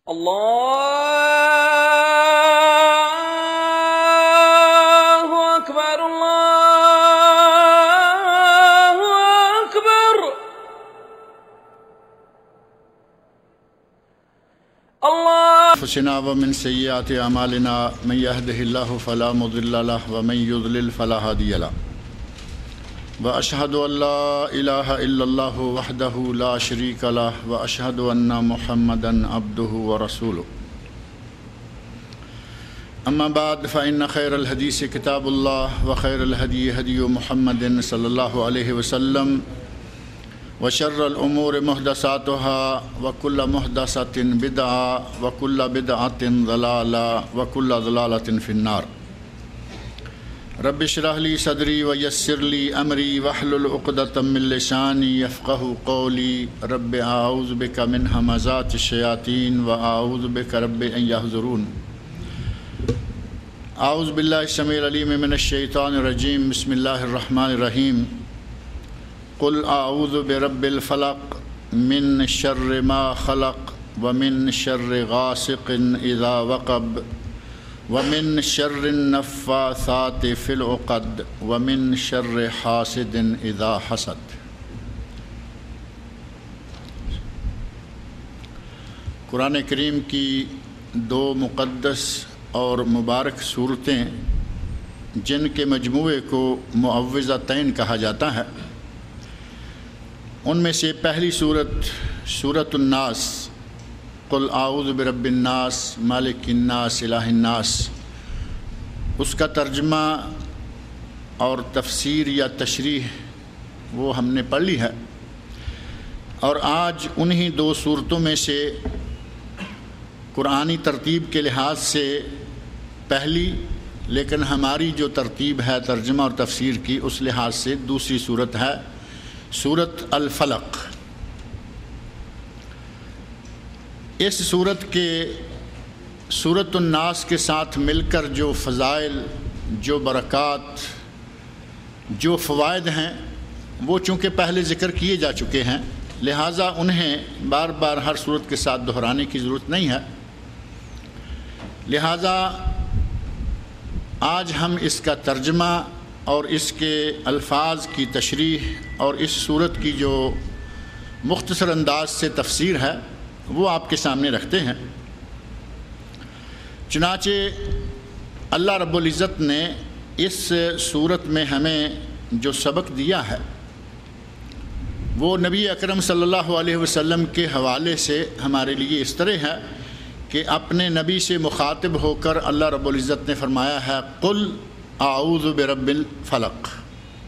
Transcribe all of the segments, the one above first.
اللہ اکبر اللہ اکبر اللہ انفسنا ومن سیئات اعمالنا من يهده الله فلا مضل له ومن يضلل فلا هادي له واشهد ان لا اله الا الله وحده لا شريك له واشهد ان محمدا عبده ورسوله اما بعد فان خير الحديث كتاب الله وخير الهدي هدي محمد صلى الله عليه وسلم وشر الامور محدثاتها وكل محدثة بدعة وكل بدعة ضلالة وكل ضلالة في النار رب اشرح لي صدري ويسر لي امري واحلل عقدة من لساني يفقهوا قولي رب اعوذ بك من همزات الشياطين واعوذ بك رب ان يحضرون اعوذ بالله السميع العليم من الشيطان الرجيم بسم الله الرحمن الرحيم قل اعوذ برب الفلق من شر ما خلق ومن شر غاسق اذا وقب ومن شر النفاثات في العقد ومن شر حاسد اذا حسد۔ قرآن کریم کی دو مقدس اور مبارک صورتیں جن کے مجموعے کو معوذتین کہا جاتا ہے، ان میں سے پہلی صورت سورۃ الناس، قل اعوذ برب الناس مالک الناس الہ الناس، اس کا ترجمہ اور تفسیر یا تشریح وہ ہم نے پڑھ لی ہے، اور آج انہی دو صورتوں میں سے قرآنی ترتیب کے لحاظ سے پہلی، لیکن ہماری جو ترتیب ہے ترجمہ اور تفسیر کی اس لحاظ سے دوسری صورت ہے سورۃ الفلق۔ اس صورت کے سورۃ الناس کے ساتھ مل کر جو فضائل، جو برکات، جو فوائد ہیں وہ چونکہ پہلے ذکر کیے جا چکے ہیں، لہٰذا انہیں بار بار ہر صورت کے ساتھ دہرانے کی ضرورت نہیں ہے، لہٰذا آج ہم اس کا ترجمہ اور اس کے الفاظ کی تشریح اور اس صورت کی جو مختصر انداز سے تفسیر ہے وہ آپ کے سامنے رکھتے ہیں۔ چنانچہ اللہ رب العزت نے اس صورت میں ہمیں جو سبق دیا ہے وہ نبی اکرم صلی اللہ علیہ وسلم کے حوالے سے ہمارے لیے اس طرح ہے کہ اپنے نبی سے مخاطب ہو کر اللہ رب العزت نے فرمایا ہے قل اعوذ برب الفلق،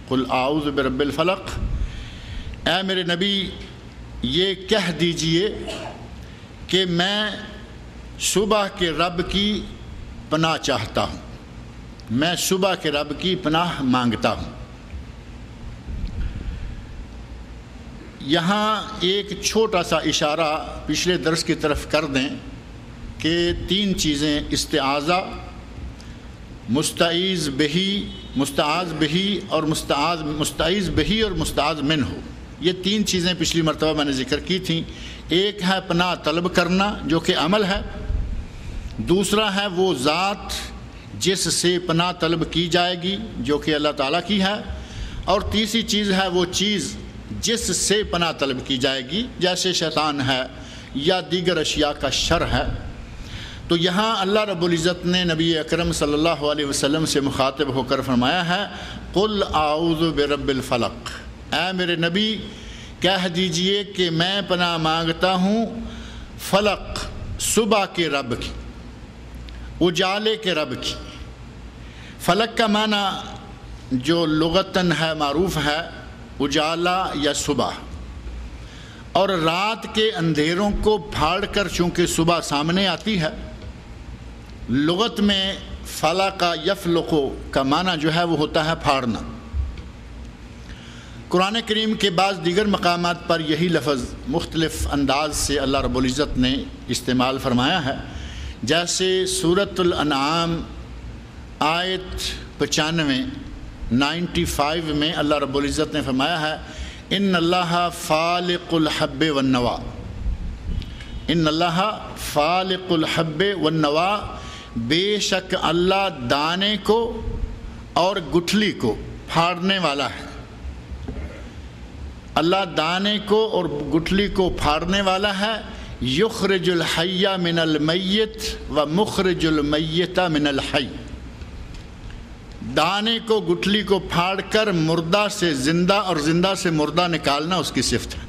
قل اعوذ برب الفلق، اے میرے نبی یہ کہہ دیجئے کہ میں صبح کے رب کی پناہ چاہتا ہوں، میں صبح کے رب کی پناہ مانگتا ہوں۔ یہاں ایک چھوٹا سا اشارہ پچھلے درس کی طرف کر دیں کہ تین چیزیں استعاذہ، مستعیذ بہی اور مستعیذ بہی اور مستعاذ منہ، یہ تین چیزیں پچھلی مرتبہ میں نے ذکر کی تھیں۔ ایک ہے پناہ طلب کرنا جو کہ عمل ہے، دوسرا ہے وہ ذات جس سے پناہ طلب کی جائے گی جو کہ اللہ تعالیٰ کی ہے، اور تیسری چیز ہے وہ چیز جس سے پناہ طلب کی جائے گی جیسے شیطان ہے یا دیگر اشیاء کا شر ہے۔ تو یہاں اللہ رب العزت نے نبی اکرم صلی اللہ علیہ وسلم سے مخاطب ہو کر فرمایا ہے قل اعوذ برب الفلق، اے میرے نبی کہہ دیجئے کہ میں پناہ مانگتا ہوں فلق، صبح کے رب کی، اجالے کے رب کی۔ فلق کا معنی جو لغتاً ہے معروف ہے اجالا یا صبح، اور رات کے اندھیروں کو پھاڑ کر چونکہ صبح سامنے آتی ہے، لغت میں فلق یفلق کا معنی جو ہے وہ ہوتا ہے پھاڑنا۔ قرآن کریم کے بعض دیگر مقامات پر یہی لفظ مختلف انداز سے اللہ رب العزت نے استعمال فرمایا ہے، جیسے سورۃ الانعام آیت 95 میں اللہ رب العزت نے فرمایا ہے ان اللہ فالق الحب والنوا، ان اللہ فالق الحب والنوا، بے شک اللہ دانے کو اور گٹھلی کو پھاڑنے والا ہے۔ اللہ دانے کو اور گٹھلی کو پھاڑنے والا ہے۔ یخرج الحی من المیت و مخرج المیت من الحی، دانے کو گٹھلی کو پھاڑ کر مردہ سے زندہ اور زندہ سے مردہ نکالنا اس کی صفت ہے۔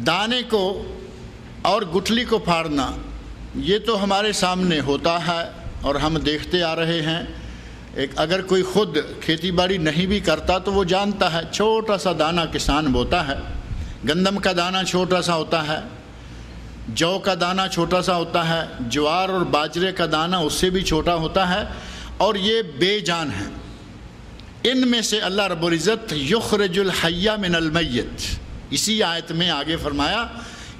دانے کو اور گٹھلی کو پھاڑنا یہ تو ہمارے سامنے ہوتا ہے اور ہم دیکھتے آ رہے ہیں۔ اگر کوئی خود کھیتی باڑی نہیں بھی کرتا تو وہ جانتا ہے، چھوٹا سا دانہ کسان بوتا ہے، گندم کا دانہ چھوٹا سا ہوتا ہے، جو کا دانہ چھوٹا سا ہوتا ہے، جوار اور باجرے کا دانہ اس سے بھی چھوٹا ہوتا ہے، اور یہ بے جان ہیں۔ ان میں سے اللہ رب العزت یخرج الحی من المیت، اسی آیت میں آگے فرمایا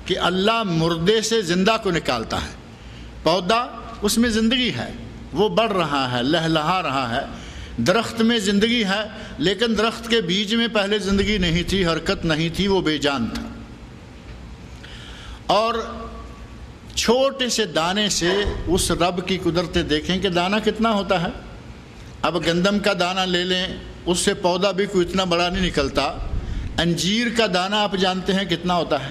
کہ اللہ مردے سے زندہ کو نکالتا ہے۔ پودا اس میں زندگی ہے، وہ بڑھ رہا ہے، لہلہا رہا ہے، درخت میں زندگی ہے، لیکن درخت کے بیج میں پہلے زندگی نہیں تھی، حرکت نہیں تھی، وہ بے جان تھا۔ اور چھوٹے سے دانے سے اس رب کی قدرتیں دیکھیں کہ دانہ کتنا ہوتا ہے۔ اب گندم کا دانہ لے لیں، اس سے پودا بھی کوئی اتنا بڑا نہیں نکلتا۔ انجیر کا دانہ آپ جانتے ہیں کتنا ہوتا ہے؟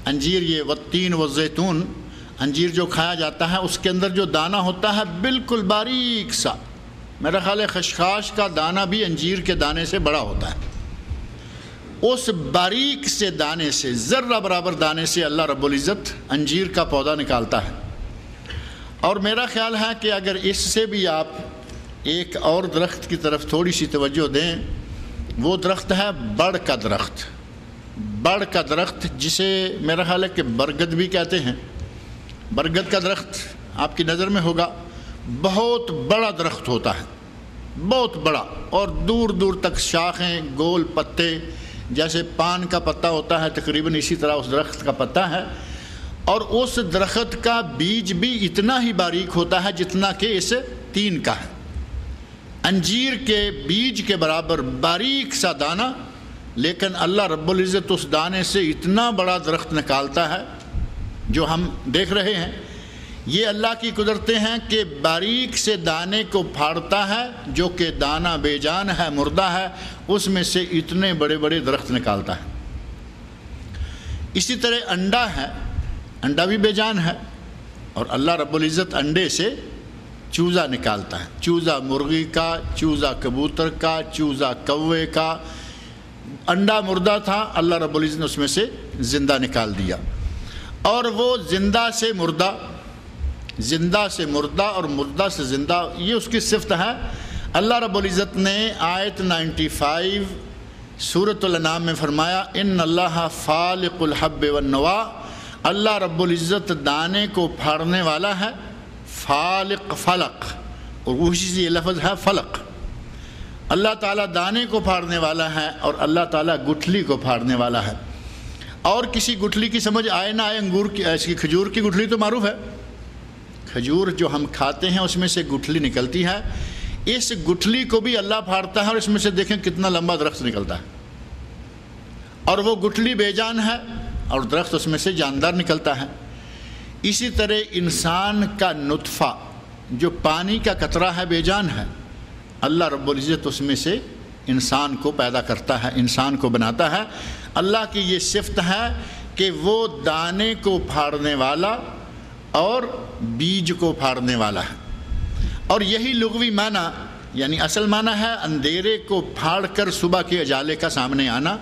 انجیر، یہ والتین والزیتون، انجیر جو کھایا جاتا ہے اس کے اندر جو دانہ ہوتا ہے بالکل باریک سا، میرا خیال ہے خشخاش کا دانہ بھی انجیر کے دانے سے بڑا ہوتا ہے۔ اس باریک سے دانے سے، ذرہ برابر دانے سے اللہ رب العزت انجیر کا پودا نکالتا ہے۔ اور میرا خیال ہے کہ اگر اس سے بھی آپ ایک اور درخت کی طرف تھوڑی سی توجہ دیں، وہ درخت ہے بڑ کا درخت۔ بڑ کا درخت جسے میرا خیال ہے کہ برگد بھی کہتے ہیں۔ برگد کا درخت آپ کی نظر میں ہوگا، بہت بڑا درخت ہوتا ہے، بہت بڑا، اور دور دور تک شاخیں، گول پتے، جیسے پان کا پتا ہوتا ہے تقریباً اسی طرح اس درخت کا پتا ہے، اور اس درخت کا بیج بھی اتنا ہی باریک ہوتا ہے جتنا کہ اس تین کا ہے۔ انجیر کے بیج کے برابر باریک سا دانہ، لیکن اللہ رب العزت اس دانے سے اتنا بڑا درخت نکالتا ہے جو ہم دیکھ رہے ہیں۔ یہ اللہ کی قدرتیں ہیں کہ باریک سے دانے کو پھاڑتا ہے جو کہ دانہ بے جان ہے، مردہ ہے، اس میں سے اتنے بڑے بڑے درخت نکالتا ہے۔ اسی طرح انڈا ہے، انڈا بھی بے جان ہے، اور اللہ رب العزت انڈے سے چوزا نکالتا ہے، چوزا مرغی کا، چوزا کبوتر کا، چوزا کوے کا۔ انڈا مردہ تھا، اللہ رب العزت نے اس میں سے زندہ نکال دیا، اور وہ زندہ سے مردہ، زندہ سے مردہ اور مردہ سے زندہ، یہ اس کی صفت ہے۔ اللہ رب العزت نے آیت 95 سورۃ الانعام میں فرمایا ان اللہ فالق الحب والنوا، اللہ رب العزت دانے کو پھاڑنے والا ہے۔ فالق، فلق، اور اسی سے یہ لفظ ہے فلق۔ اللہ تعالیٰ دانے کو پھاڑنے والا ہے اور اللہ تعالیٰ گٹھلی کو پھاڑنے والا ہے۔ اور کسی گٹھلی کی سمجھ آئے نہ آئے، انگور کی، ایسی کھجور کی گٹھلی تو معروف ہے، کھجور جو ہم کھاتے ہیں اس میں سے گٹھلی نکلتی ہے، اس گٹھلی کو بھی اللہ پھاڑتا ہے، اور اس میں سے دیکھیں کتنا لمبا درخت نکلتا ہے، اور وہ گٹھلی بے جان ہے اور درخت اس میں سے جاندار نکلتا ہے۔ اسی طرح انسان کا نطفہ جو پانی کا قطرہ ہے، بے جان ہے، اللہ رب العزت اس میں سے انسان کو پیدا کرتا ہے، انسان کو بناتا ہے۔ اللہ کی یہ صفت ہے کہ وہ دانے کو پھاڑنے والا اور بیج کو پھاڑنے والا ہے۔ اور یہی لغوی معنی، یعنی اصل معنی ہے اندھیرے کو پھاڑ کر صبح کے اجالے کا سامنے آنا۔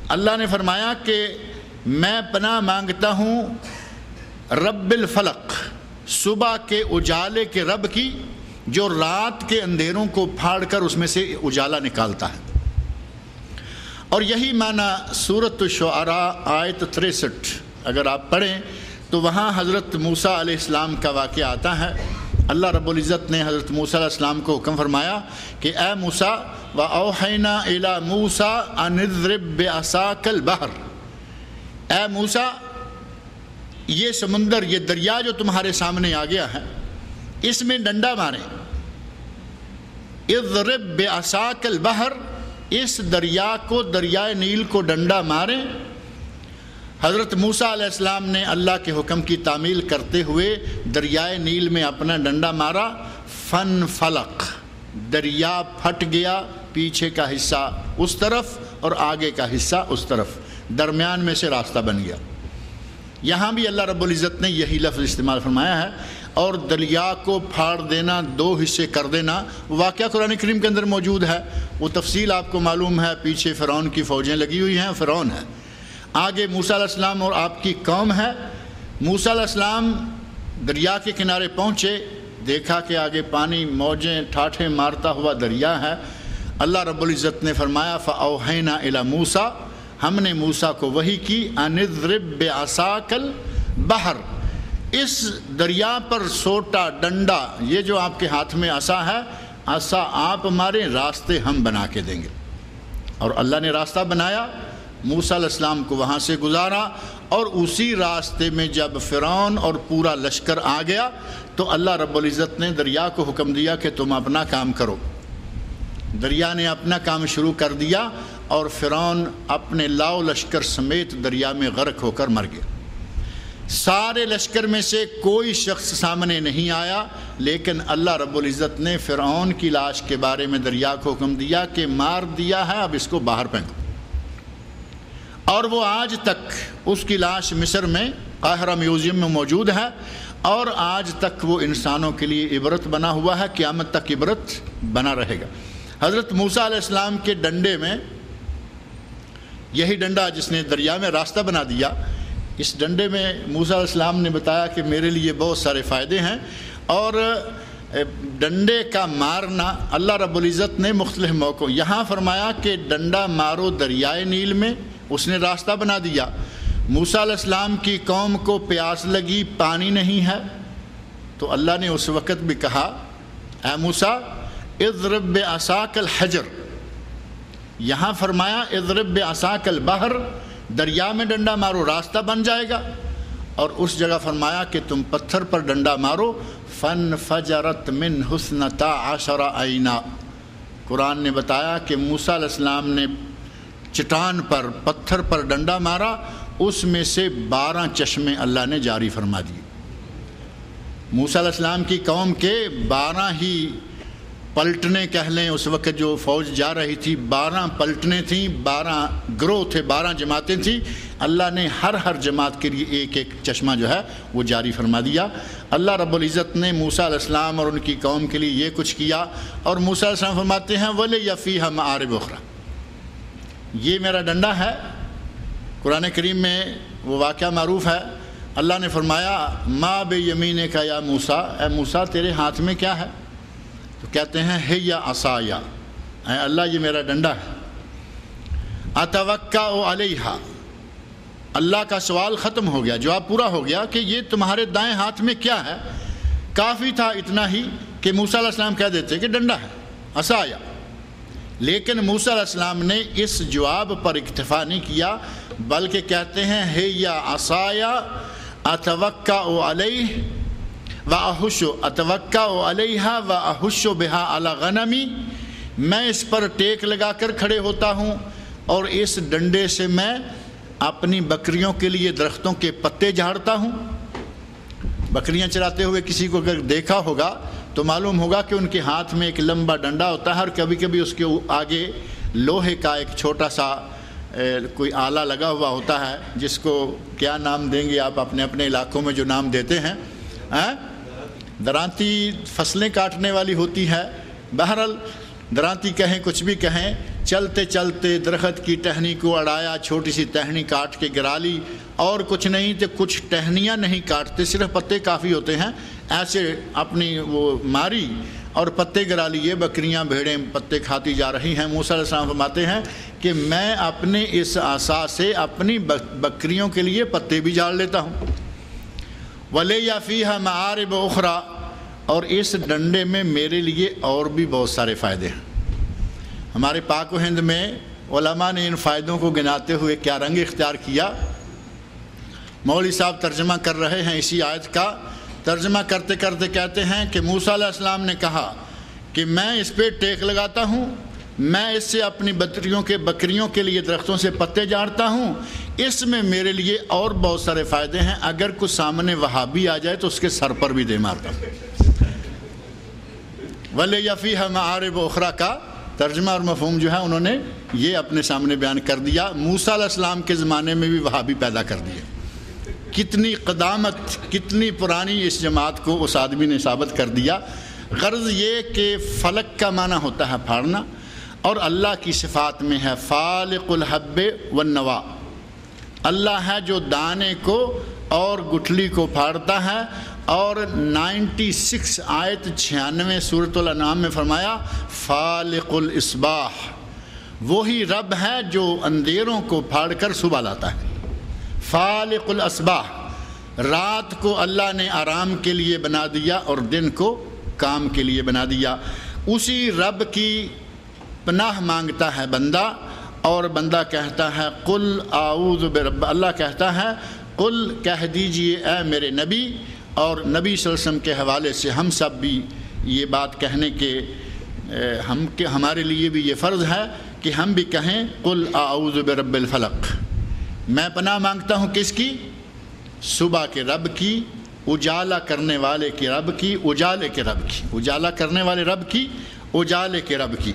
اللہ نے فرمایا کہ میں پناہ مانگتا ہوں رب الفلق، صبح کے اجالے کے رب کی، جو رات کے اندھیروں کو پھاڑ کر اس میں سے اجالا نکالتا ہے۔ اور یہی معنی سورۃ الشعراء آیت 63 اگر آپ پڑھیں تو وہاں حضرت موسیٰ علیہ السلام کا واقعہ آتا ہے۔ اللہ رب العزت نے حضرت موسیٰ علیہ السلام کو حکم فرمایا کہ اے موسیٰ وَأَوْحَيْنَا إِلَى مُوسَىٰ أَنِ اضْرِب بِعَصَاكَ الْبَحْرَ، اے موسیٰ یہ سمندر، یہ دریا جو تمہارے سامنے آ گیا ہے، اس میں ڈنڈا ماریں۔ اضرب بعصاک البحر، اس دریا کو، دریائے نیل کو ڈنڈا ماریں۔ حضرت موسیٰ علیہ السلام نے اللہ کے حکم کی تعمیل کرتے ہوئے دریائے نیل میں اپنا ڈنڈا مارا، فن فلق، دریا پھٹ گیا، پیچھے کا حصہ اس طرف اور آگے کا حصہ اس طرف، درمیان میں سے راستہ بن گیا۔ یہاں بھی اللہ رب العزت نے یہی لفظ استعمال فرمایا ہے، اور دریا کو پھاڑ دینا، دو حصے کر دینا، واقعہ قرآن کریم کے اندر موجود ہے، وہ تفصیل آپ کو معلوم ہے۔ پیچھے فرعون کی فوجیں لگی ہوئی ہیں، فرعون ہے، آگے موسیٰ علیہ السلام اور آپ کی قوم ہے۔ موسیٰ علیہ السلام دریا کے کنارے پہنچے، دیکھا کہ آگے پانی موجیں ٹھاٹھیں مارتا ہوا دریا ہے۔ اللہ رب العزت نے فرمایا فَأَوْحَيْنَا إِلَى موسیٰ، ہم نے موسیٰ کو وحی کی، أَنِ اضْرِب بِعَصَاكَ الْبَحْرَ، اس دریا پر سوٹا ڈنڈا، یہ جو آپ کے ہاتھ میں عصا ہے، عصا آپ ہمارے، راستے ہم بنا کے دیں گے۔ اور اللہ نے راستہ بنایا، موسیٰ علیہ السلام کو وہاں سے گزارا، اور اسی راستے میں جب فرعون اور پورا لشکر آ گیا تو اللہ رب العزت نے دریا کو حکم دیا کہ تم اپنا کام کرو۔ دریا نے اپنا کام شروع کر دیا اور فرعون اپنے لاؤ لشکر سمیت دریا میں غرق ہو کر مر گیا۔ سارے لشکر میں سے کوئی شخص سامنے نہیں آیا، لیکن اللہ رب العزت نے فرعون کی لاش کے بارے میں دریا کو حکم دیا کہ مار دیا ہے، اب اس کو باہر پھینکو۔ اور وہ آج تک اس کی لاش مصر میں قاہرہ میوزیم میں موجود ہے، اور آج تک وہ انسانوں کے لیے عبرت بنا ہوا ہے، قیامت تک عبرت بنا رہے گا۔ حضرت موسیٰ علیہ السلام کے ڈنڈے میں، یہی ڈنڈا جس نے دریا میں راستہ بنا دیا، اس ڈنڈے میں موسیٰ علیہ السلام نے بتایا کہ میرے لیے بہت سارے فائدے ہیں، اور ڈنڈے کا مارنا اللہ رب العزت نے مختلف موقعوں، یہاں فرمایا کہ ڈنڈا مارو دریائے نیل میں، اس نے راستہ بنا دیا۔ موسیٰ علیہ السلام کی قوم کو پیاس لگی، پانی نہیں ہے، تو اللہ نے اس وقت بھی کہا اے موسیٰ اضرب بعصاک الحجر، یہاں فرمایا اضرب بعصاک البحر، دریا میں ڈنڈا مارو راستہ بن جائے گا، اور اس جگہ فرمایا کہ تم پتھر پر ڈنڈا مارو، فانفجرت منہ اثنتا عشر عینا۔ قرآن نے بتایا کہ موسیٰ علیہ السلام نے چٹان پر، پتھر پر ڈنڈا مارا، اس میں سے 12 چشمے اللہ نے جاری فرما دیے۔ موسیٰ علیہ السلام کی قوم کے 12 ہی پلٹنے کہہ لیں، اس وقت جو فوج جا رہی تھی 12 پلٹنے تھیں، 12 گروہ تھے، 12 جماعتیں تھیں، اللہ نے ہر جماعت کے لیے ایک ایک چشمہ جو ہے وہ جاری فرما دیا۔ اللہ رب العزت نے موسیٰ علیہ السلام اور ان کی قوم کے لیے یہ کچھ کیا، اور موسیٰ علیہ السلام فرماتے ہیں وَلِيَ فِيهَا مَآرِبُ أُخْرَى، یہ میرا ڈنڈا ہے۔ قرآن کریم میں وہ واقعہ معروف ہے، اللہ نے فرمایا مَا بِيَمِينِكَ يَا موسیٰ، اے موسیٰ تیرے ہاتھ میں کیا ہے؟ تو کہتے ہیں ہِیَ عصایا، اے اللہ یہ میرا ڈنڈا ہے۔ أَتَوَكَّأُ عَلَيْهَا، اللہ کا سوال ختم ہو گیا، جواب پورا ہو گیا کہ یہ تمہارے دائیں ہاتھ میں کیا ہے۔ کافی تھا اتنا ہی کہ موسیٰ علیہ السلام کہہ دیتے کہ ڈنڈا ہے، عصایا۔ لیکن موسیٰ علیہ السلام نے اس جواب پر اکتفا نہیں کیا، بلکہ کہتے ہیں ہِیَ عصایا أَتَوَكَّأُ عَلَيْهِ وَأَحُشُّ أَتَوَكَّأُ عَلَيْهَا وَأَحُشُّ بِهَا عَلَى غَنَمِي، میں اس پر ٹیک لگا کر کھڑے ہوتا ہوں، اور اس ڈنڈے سے میں اپنی بکریوں کے لیے درختوں کے پتے جھاڑتا ہوں۔ بکریاں چراتے ہوئے کسی کو اگر دیکھا ہوگا تو معلوم ہوگا کہ ان کے ہاتھ میں ایک لمبا ڈنڈا ہوتا ہے، اور کبھی کبھی اس کے آگے لوہے کا ایک چھوٹا سا کوئی آلہ لگا ہوا ہوتا ہے، جس کو کیا نام دیں گے آپ اپنے اپنے علاقوں میں جو نام دیتے ہیں، درانتی فصلیں کاٹنے والی ہوتی ہے، بہرحال درانتی کہیں کچھ بھی کہیں، چلتے چلتے درخت کی ٹہنی کو اڑایا، چھوٹی سی ٹہنی کاٹ کے گرا لی، اور کچھ نہیں تو کچھ ٹہنیاں نہیں کاٹتے، صرف پتے کافی ہوتے ہیں، ایسے اپنی وہ ماری اور پتے گرا لیے، بکریاں بھیڑیں پتے کھاتی جا رہی ہیں۔ موسیٰ علیہ السلام فرماتے ہیں کہ میں اپنے اس عصا سے اپنی بکریوں کے لیے پتے بھی جھاڑ لیتا ہوں۔ وَلِيَ فِيهَا مَآرِبُ أُخْرَى، اور اس ڈنڈے میں میرے لیے اور بھی بہت سارے فائدے ہیں۔ ہمارے پاک و ہند میں علماء نے ان فائدوں کو گناتے ہوئے کیا رنگ اختیار کیا۔ مولوی صاحب ترجمہ کر رہے ہیں اسی آیت کا، ترجمہ کرتے کرتے کہتے ہیں کہ موسیٰ علیہ السلام نے کہا کہ میں اس پہ ٹیک لگاتا ہوں، میں اس سے اپنی بکریوں کے لیے درختوں سے پتے جاڑتا ہوں، اس میں میرے لیے اور بہت سارے فائدے ہیں، اگر کوئی سامنے وہابی آ جائے تو اس کے سر پر بھی دے مارتا ہوں۔ وَلِيَفِيهَا مَعَارِبُ أُخْرَى کا ترجمہ اور مفہوم جو ہے انہوں نے یہ اپنے سامنے بیان کر دیا۔ موسیٰ علیہ السلام کے زمانے میں بھی وہابی پیدا کر دیے۔ کتنی قدامت، کتنی پرانی اس جماعت کو اس آدمی نے ثابت کر دیا۔ غرض یہ کہ فلک کا معنی ہوتا ہے پھاڑنا، اور اللہ کی صفات میں ہے فالق الحب والنوا، اللہ ہے جو دانے کو اور گٹھلی کو پھاڑتا ہے۔ اور 96 آیت 96 سورۃ الانعام میں فرمایا فالق الاصباح، وہی رب ہے جو اندھیروں کو پھاڑ کر صبح لاتا ہے۔ فالق الاصباح، رات کو اللہ نے آرام کے لیے بنا دیا اور دن کو کام کے لیے بنا دیا۔ اسی رب کی پناہ مانگتا ہے بندہ، اور بندہ کہتا ہے قل اعوذ برب، اللہ کہتا ہے قل، کہہ دیجئے اے میرے نبی، اور نبی صلی اللہ علیہ وسلم کے حوالے سے ہم سب بھی یہ بات کہنے کے ہمارے لیے بھی یہ فرض ہے کہ ہم بھی کہیں قل اعوذ برب الفلق، میں پناہ مانگتا ہوں کس کی؟ صبح کے رب کی، اجالا کرنے والے کے رب کی، اجالے کے رب کی، اجالا کرنے والے رب کی، اجالے کے رب کی۔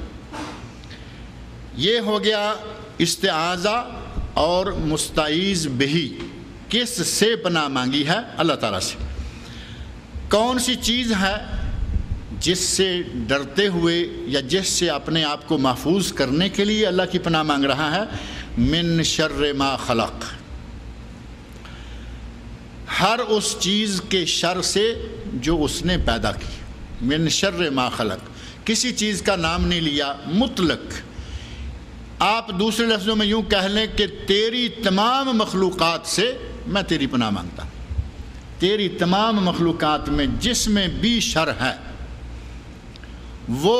یہ ہو گیا استعاذہ اور مستعیذ بہی، کس سے پناہ مانگی ہے؟ اللہ تعالیٰ سے۔ کون سی چیز ہے جس سے ڈرتے ہوئے یا جس سے اپنے آپ کو محفوظ کرنے کے لیے اللہ کی پناہ مانگ رہا ہے؟ من شر ما خلق، ہر اس چیز کے شر سے جو اس نے پیدا کی۔ من شر ما خلق، کسی چیز کا نام نہیں لیا، مطلق۔ آپ دوسرے لفظوں میں یوں کہہ لیں کہ تیری تمام مخلوقات سے میں تیری پناہ مانگتا ہوں۔ تیری تمام مخلوقات میں جس میں بھی شر ہے، وہ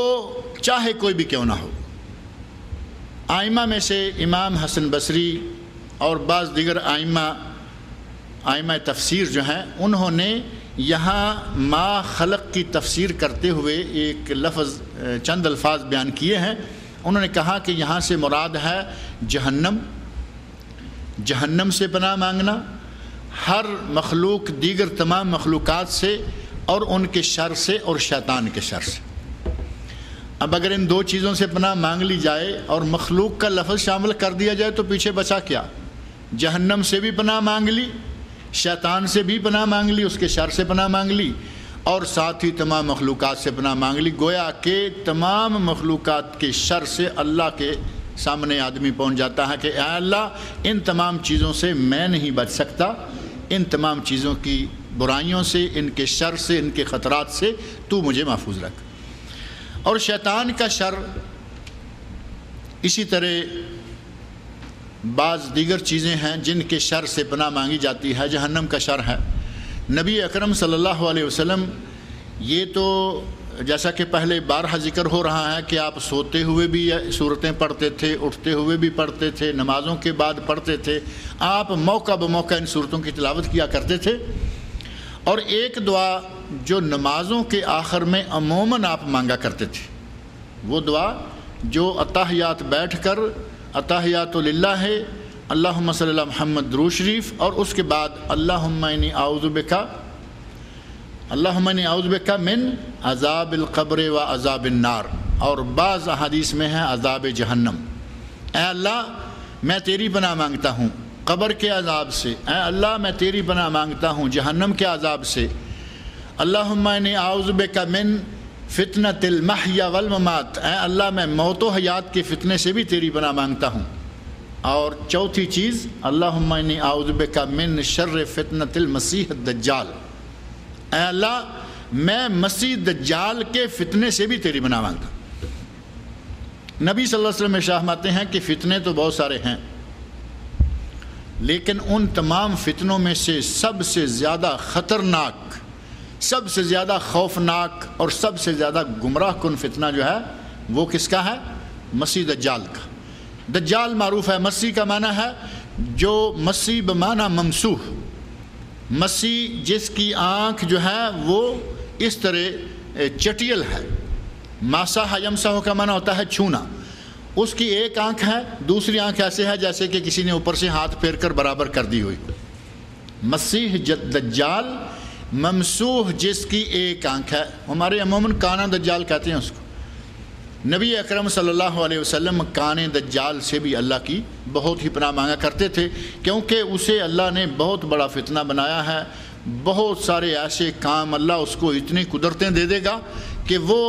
چاہے کوئی بھی کیوں نہ ہو۔ آئمہ میں سے امام حسن بصری اور بعض دیگر آئمہ تفسیر جو ہیں، انہوں نے یہاں ما خلق کی تفسیر کرتے ہوئے ایک لفظ، چند الفاظ بیان کیے ہیں۔ انہوں نے کہا کہ یہاں سے مراد ہے جہنم، جہنم سے پناہ مانگنا، ہر مخلوق دیگر تمام مخلوقات سے، اور ان کے شر سے اور شیطان کے شر سے۔ اب اگر ان دو چیزوں سے پناہ مانگ لی جائے اور مخلوق کا لفظ شامل کر دیا جائے تو پیچھے بچا کیا؟ جہنم سے بھی پناہ مانگ لی، شیطان سے بھی پناہ مانگ لی، اس کے شر سے پناہ مانگ لی، اور ساتھ ہی تمام مخلوقات سے پناہ مانگ لی۔ گویا کہ تمام مخلوقات کے شر سے اللہ کے سامنے آدمی پہنچ جاتا ہے کہ اے اللہ، ان تمام چیزوں سے میں نہیں بچ سکتا، ان تمام چیزوں کی برائیوں سے، ان کے شر سے، ان کے خطرات سے تو مجھے محفوظ رکھ۔ اور شیطان کا شر اسی طرح بعض دیگر چیزیں ہیں جن کے شر سے پناہ مانگی جاتی ہے۔ جہنم کا شر ہے۔ نبی اکرم صلی اللہ علیہ وسلم، یہ تو جیسا کہ پہلے بارہا ذکر ہو رہا ہے کہ آپ سوتے ہوئے بھی سورتیں پڑھتے تھے، اٹھتے ہوئے بھی پڑھتے تھے، نمازوں کے بعد پڑھتے تھے، آپ موقع بموقع ان سورتوں کی تلاوت کیا کرتے تھے۔ اور ایک دعا جو نمازوں کے آخر میں عموماً آپ مانگا کرتے تھے، وہ دعا جو اتحیات بیٹھ کر اتحیات للہ ہے، اللہم صلی اللہ محمد درود شریف، اور اس کے بعد اللہم انی اعوذ بک من عذاب القبر و عذاب النار، اور بعض احادیث میں ہے عذاب جہنم۔ اے اللہ میں تیری پناہ مانگتا ہوں قبر کے عذاب سے، اے اللہ میں تیری پناہ مانگتا ہوں جہنم کے عذاب سے، اللہم انی اعوذ بک من فتنۃ المحیا والممات، اے اللہ میں موت و حیات کے فتنے سے بھی تیری پناہ مانگتا ہوں۔ اور چوتھی چیز اللہم انی اعوذ بک من شر فتنۃ المسیح الدجال، اے اللہ میں مسیح دجال کے فتنے سے بھی تیری پناہ مانگتا ہوں۔ نبی صلی اللہ علیہ وسلم ارشاد فرماتے ہیں کہ فتنے تو بہت سارے ہیں، لیکن ان تمام فتنوں میں سے سب سے زیادہ خطرناک، سب سے زیادہ خوفناک اور سب سے زیادہ گمراہ کن فتنہ جو ہے وہ کس کا ہے؟ مسیح دجال کا۔ دجال معروف ہے، مسیح کا معنی ہے جو مسیح بمعنی ممسوح، مسیح جس کی آنکھ جو ہے وہ اس طرح چٹیل ہے۔ ماسح یمسح کا معنی ہوتا ہے چھونا، اس کی ایک آنکھ ہے، دوسری آنکھ ایسے ہے جیسے کہ کسی نے اوپر سے ہاتھ پھیر کر برابر کر دی ہوئی۔ مسیح دجال ممسوح جس کی ایک آنکھ ہے، ہمارے عموماً کانا دجال کہتے ہیں اس کو۔ نبی اکرم صلی اللہ علیہ وسلم کانے دجال سے بھی اللہ کی بہت ہی پناہ مانگا کرتے تھے، کیونکہ اسے اللہ نے بہت بڑا فتنہ بنایا ہے۔ بہت سارے ایسے کام اللہ اس کو اتنی قدرتیں دے دے گا کہ وہ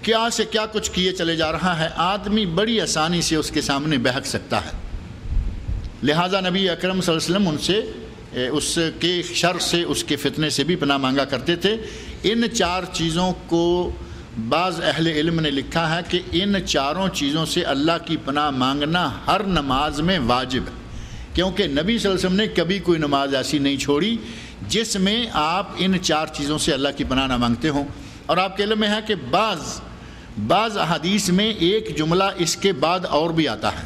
کیا سے کیا کچھ کیے چلے جا رہا ہے، آدمی بڑی آسانی سے اس کے سامنے بہک سکتا ہے۔ لہٰذا نبی اکرم صلی اللہ علیہ وسلم ان سے اس کے شر سے، اس کے فتنے سے بھی پناہ مانگا کرتے تھے۔ ان چار چیزوں کو بعض اہل علم نے لکھا ہے کہ ان چاروں چیزوں سے اللہ کی پناہ مانگنا ہر نماز میں واجب ہے، کیونکہ نبی صلی اللہ علیہ وسلم نے کبھی کوئی نماز ایسی نہیں چھوڑی جس میں آپ ان چار چیزوں سے اللہ کی پناہ نہ مانگتے ہوں۔ اور آپ کے علم میں ہے کہ بعض احادیث میں ایک جملہ اس کے بعد اور بھی آتا ہے۔